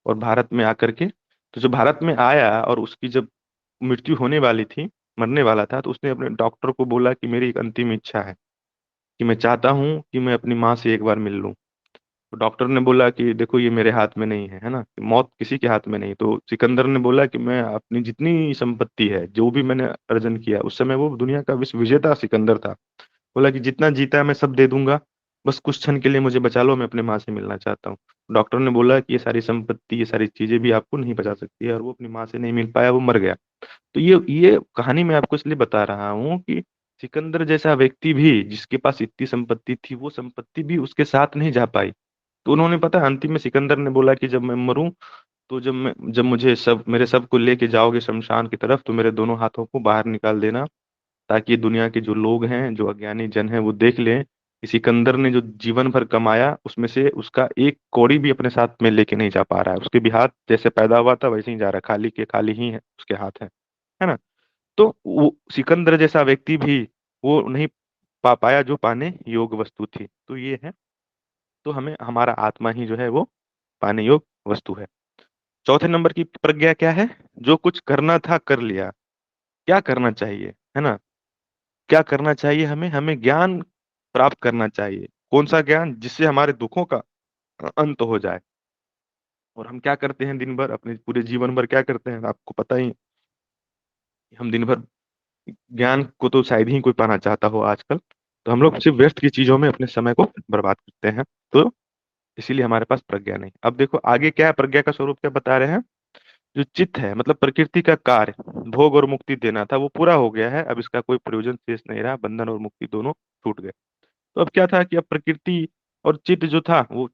और भारत में आकर के, तो जब भारत में आया और उसकी जब मृत्यु होने वाली थी, मरने वाला था, तो उसने अपने डॉक्टर को बोला कि मेरी एक अंतिम इच्छा है कि मैं चाहता हूँ कि मैं अपनी माँ से एक बार मिल लूं। तो डॉक्टर ने बोला कि देखो ये मेरे हाथ में नहीं है, है ना, मौत किसी के हाथ में नहीं। तो सिकंदर ने बोला कि मैं अपनी जितनी संपत्ति है, जो भी मैंने अर्जन किया, उस समय वो दुनिया का विश्व विजेता सिकंदर था, बोला कि जितना जीता है मैं सब दे दूंगा, बस कुछ क्षण के लिए मुझे बचा लो, मैं अपने माँ से मिलना चाहता हूँ। डॉक्टर ने बोला कि ये सारी संपत्ति, ये सारी चीजें भी आपको नहीं बचा सकती है, और वो अपनी माँ से नहीं मिल पाया, वो मर गया। तो ये कहानी मैं आपको इसलिए बता रहा हूँ कि सिकंदर जैसा व्यक्ति भी, जिसके पास इतनी संपत्ति थी, वो संपत्ति भी उसके साथ नहीं जा पाई। तो उन्होंने, पता है, अंतिम में सिकंदर ने बोला कि जब मैं मरूं, तो जब मुझे सब मेरे सब को लेके जाओगे शमशान की तरफ, तो मेरे दोनों हाथों को बाहर निकाल देना, ताकि दुनिया के जो लोग हैं, जो अज्ञानी जन हैं, वो देख लें कि सिकंदर ने जो जीवन भर कमाया उसमें से उसका एक कौड़ी भी अपने साथ में लेके नहीं जा पा रहा है। उसके भी हाथ जैसे पैदा हुआ था वैसे ही जा रहा है, खाली के खाली ही है उसके हाथ, है ना। तो वो सिकंदर जैसा व्यक्ति भी वो नहीं पा पाया जो पाने योग्य वस्तु थी। तो ये है, तो हमें हमारा आत्मा ही जो है वो पाने योग्य वस्तु है। चौथे नंबर की प्रज्ञा क्या है? जो कुछ करना था कर लिया। क्या करना चाहिए, है ना, क्या करना चाहिए हमें? हमें ज्ञान प्राप्त करना चाहिए। कौन सा ज्ञान? जिससे हमारे दुखों का अंत हो जाए। और हम क्या करते हैं दिन भर, अपने पूरे जीवन भर क्या करते हैं, आपको पता ही है। हम दिन भर, ज्ञान को तो शायद ही कोई पाना चाहता हो आजकल, तो हम लोग सिर्फ व्यर्थ की चीजों में अपने समय को बर्बाद करते हैं। तो इसीलिए हमारे पास प्रज्ञा नहीं। अब देखो आगे क्या है, प्रज्ञा का स्वरूप क्या बता रहे हैं। जो चित्त है, मतलब प्रकृति का कार्य भोग और मुक्ति देना था, वो पूरा हो गया है। अब इसका कोई प्रयोजन शेष नहीं रहा, बंधन और मुक्ति दोनों छूट गए। तो अब क्या था कि अब प्रकृति और चित्त जो था वो,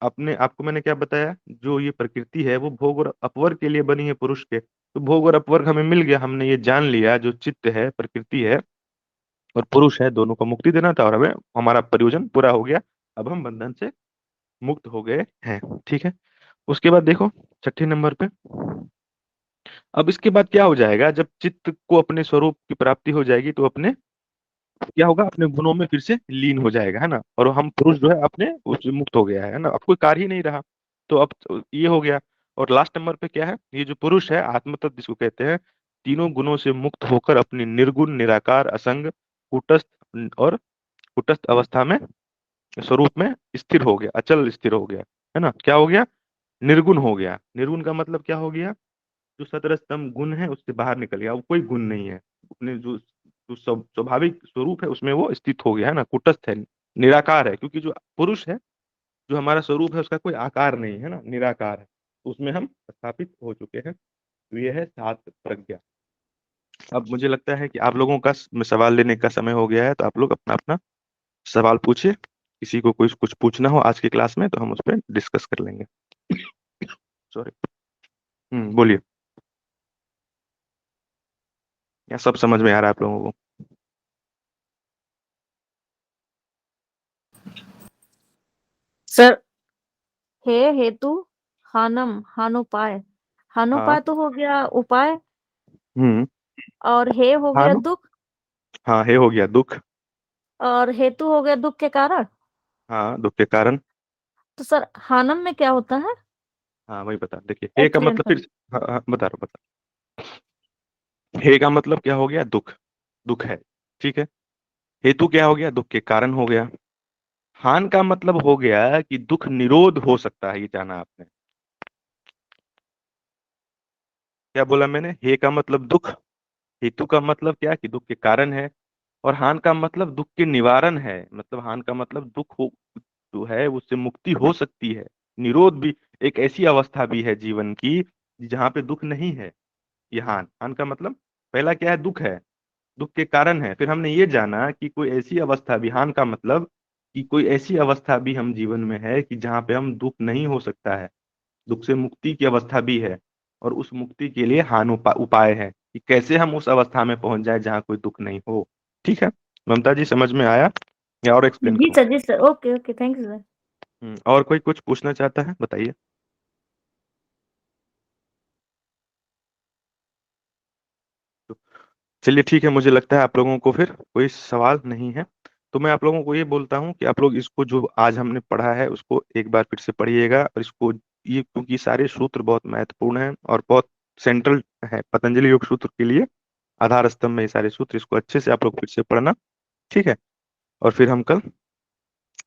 अपने आपको मैंने क्या बताया, जो ये प्रकृति है वो भोग और अपवर्ग के लिए बनी है, पुरुष के। तो भोग और अपवर्ग हमें मिल गया, हमने ये जान लिया, जो चित्त है, प्रकृति है, और पुरुष है, दोनों को मुक्ति देना था, और हमें हमारा प्रयोजन पूरा हो गया। अब हम बंधन से मुक्त हो गए हैं। ठीक है। उसके बाद देखो, छठे नंबर पे, अब इसके बाद क्या हो जाएगा, जब चित्त को अपने स्वरूप की प्राप्ति हो जाएगी, तो अपने क्या होगा, अपने गुणों में फिर से लीन हो जाएगा, है ना। और हम पुरुष जो है अपने उससे मुक्त हो गया है ना, अब कोई कार्य ही नहीं रहा। तो अब ये हो गया। और लास्ट नंबर पे क्या है, ये जो पुरुष है, आत्म तत्व जिसको कहते हैं, तीनों गुणों से मुक्त होकर अपनी निर्गुण, निराकार, असंग, कूटस्थ और कुटस्थ अवस्था में, स्वरूप में स्थिर हो गया, अचल स्थिर हो गया, है ना। क्या हो गया? निर्गुण हो गया। निर्गुण का मतलब क्या हो गया? जो सतरस्तम गुण है उससे बाहर निकल गया, अब कोई गुण नहीं है। अपने जो जो स्वाभाविक स्वरूप है उसमें वो स्थित हो गया, है ना, कुटस्थ है, निराकार है। क्योंकि जो पुरुष है, जो हमारा स्वरूप है, उसका कोई आकार नहीं है ना, निराकार है, तो उसमें हम स्थापित हो चुके हैं। तो ये है सात प्रज्ञा। अब मुझे लगता है कि आप लोगों का सवाल लेने का समय हो गया है, तो आप लोग अपना अपना सवाल पूछिए। किसी को कोई कुछ पूछना हो आज की क्लास में तो हम उस पर डिस्कस कर लेंगे। सॉरी। बोलिए। या सब समझ में आ रहा है आप लोगों को? सर, हे हेतु, हानम हानुपाय। हाँ। हानुपाय तो हो गया उपाय, हम्म। और हे हो हाँ गया नो। दुख, हाँ, हे हो गया दुख। और हेतु हो गया दुख के कारण। हाँ, दुख के कारण। तो सर हानम में क्या होता है? हाँ, वही बता, देखिए हे का एक्सप्लेन मतलब कर। फिर। हाँ, हाँ, बता रहा हूँ, बता। हे का मतलब क्या हो गया? दुख। दुख है। ठीक है। हेतु क्या हो गया? दुख के कारण हो गया। हान का मतलब हो गया कि दुख निरोध हो सकता है, ये जाना आपने। क्या बोला मैंने? हे का मतलब दुख। हेतु का मतलब क्या? कि दुख के कारण है। और हान का मतलब दुख के निवारण है, मतलब हान का मतलब दुख हो जो है उससे मुक्ति हो सकती है। निरोध भी एक ऐसी अवस्था भी है जीवन की जहाँ पे दुख नहीं है। ये हान हान का मतलब पहला क्या है? दुख है। दुख के कारण है। फिर हमने ये जाना कि कोई ऐसी अवस्था भी, हान का मतलब कि कोई ऐसी अवस्था भी हम जीवन में है कि जहाँ पे हम दुख नहीं हो सकता है। दुख से मुक्ति की अवस्था भी है। और उस मुक्ति के लिए हान उपाय है कि कैसे हम उस अवस्था में पहुंच जाए जहाँ कोई दुख नहीं हो। ठीक है। ममता जी, समझ में आया या और एक्सप्लेन जी करूं? सर, जी sir, okay okay, thank you sir. और कोई कुछ पूछना चाहता है? बताइए। तो चलिए ठीक है, मुझे लगता है आप लोगों को फिर कोई सवाल नहीं है। तो मैं आप लोगों को ये बोलता हूँ कि आप लोग इसको जो आज हमने पढ़ा है उसको एक बार फिर से पढ़िएगा, और इसको ये क्योंकि सारे सूत्र बहुत महत्वपूर्ण हैं और बहुत सेंट्रल है पतंजलि योग सूत्र के लिए। आधार स्तंभ में ये सारे सूत्र, इसको अच्छे से आप लोग फिर से पढ़ना। ठीक है। और फिर हम कल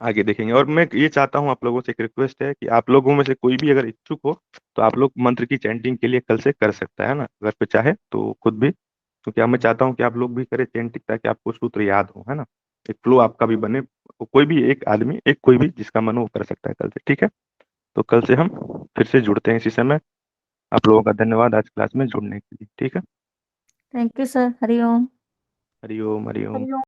आगे देखेंगे। और मैं ये चाहता हूँ, आप लोगों से एक रिक्वेस्ट है कि आप लोगों में से कोई भी अगर इच्छुक हो तो आप लोग मंत्र की चैंटिंग के लिए कल से कर सकता है ना, अगर पे चाहे तो खुद भी। क्योंकि मैं चाहता हूँ कि आप लोग भी करें चैंटिंग, ताकि आपको सूत्र याद हो, है ना। एक फ्लो आपका भी बने। कोई भी एक आदमी, एक कोई भी जिसका मन हो वो कर सकता है कल से। ठीक है। तो कल से हम फिर से जुड़ते हैं इसी समय। आप लोगों का धन्यवाद आज क्लास में जुड़ने के लिए। ठीक है। Thank you sir, Hariom. Hariom Hariom. Hariom.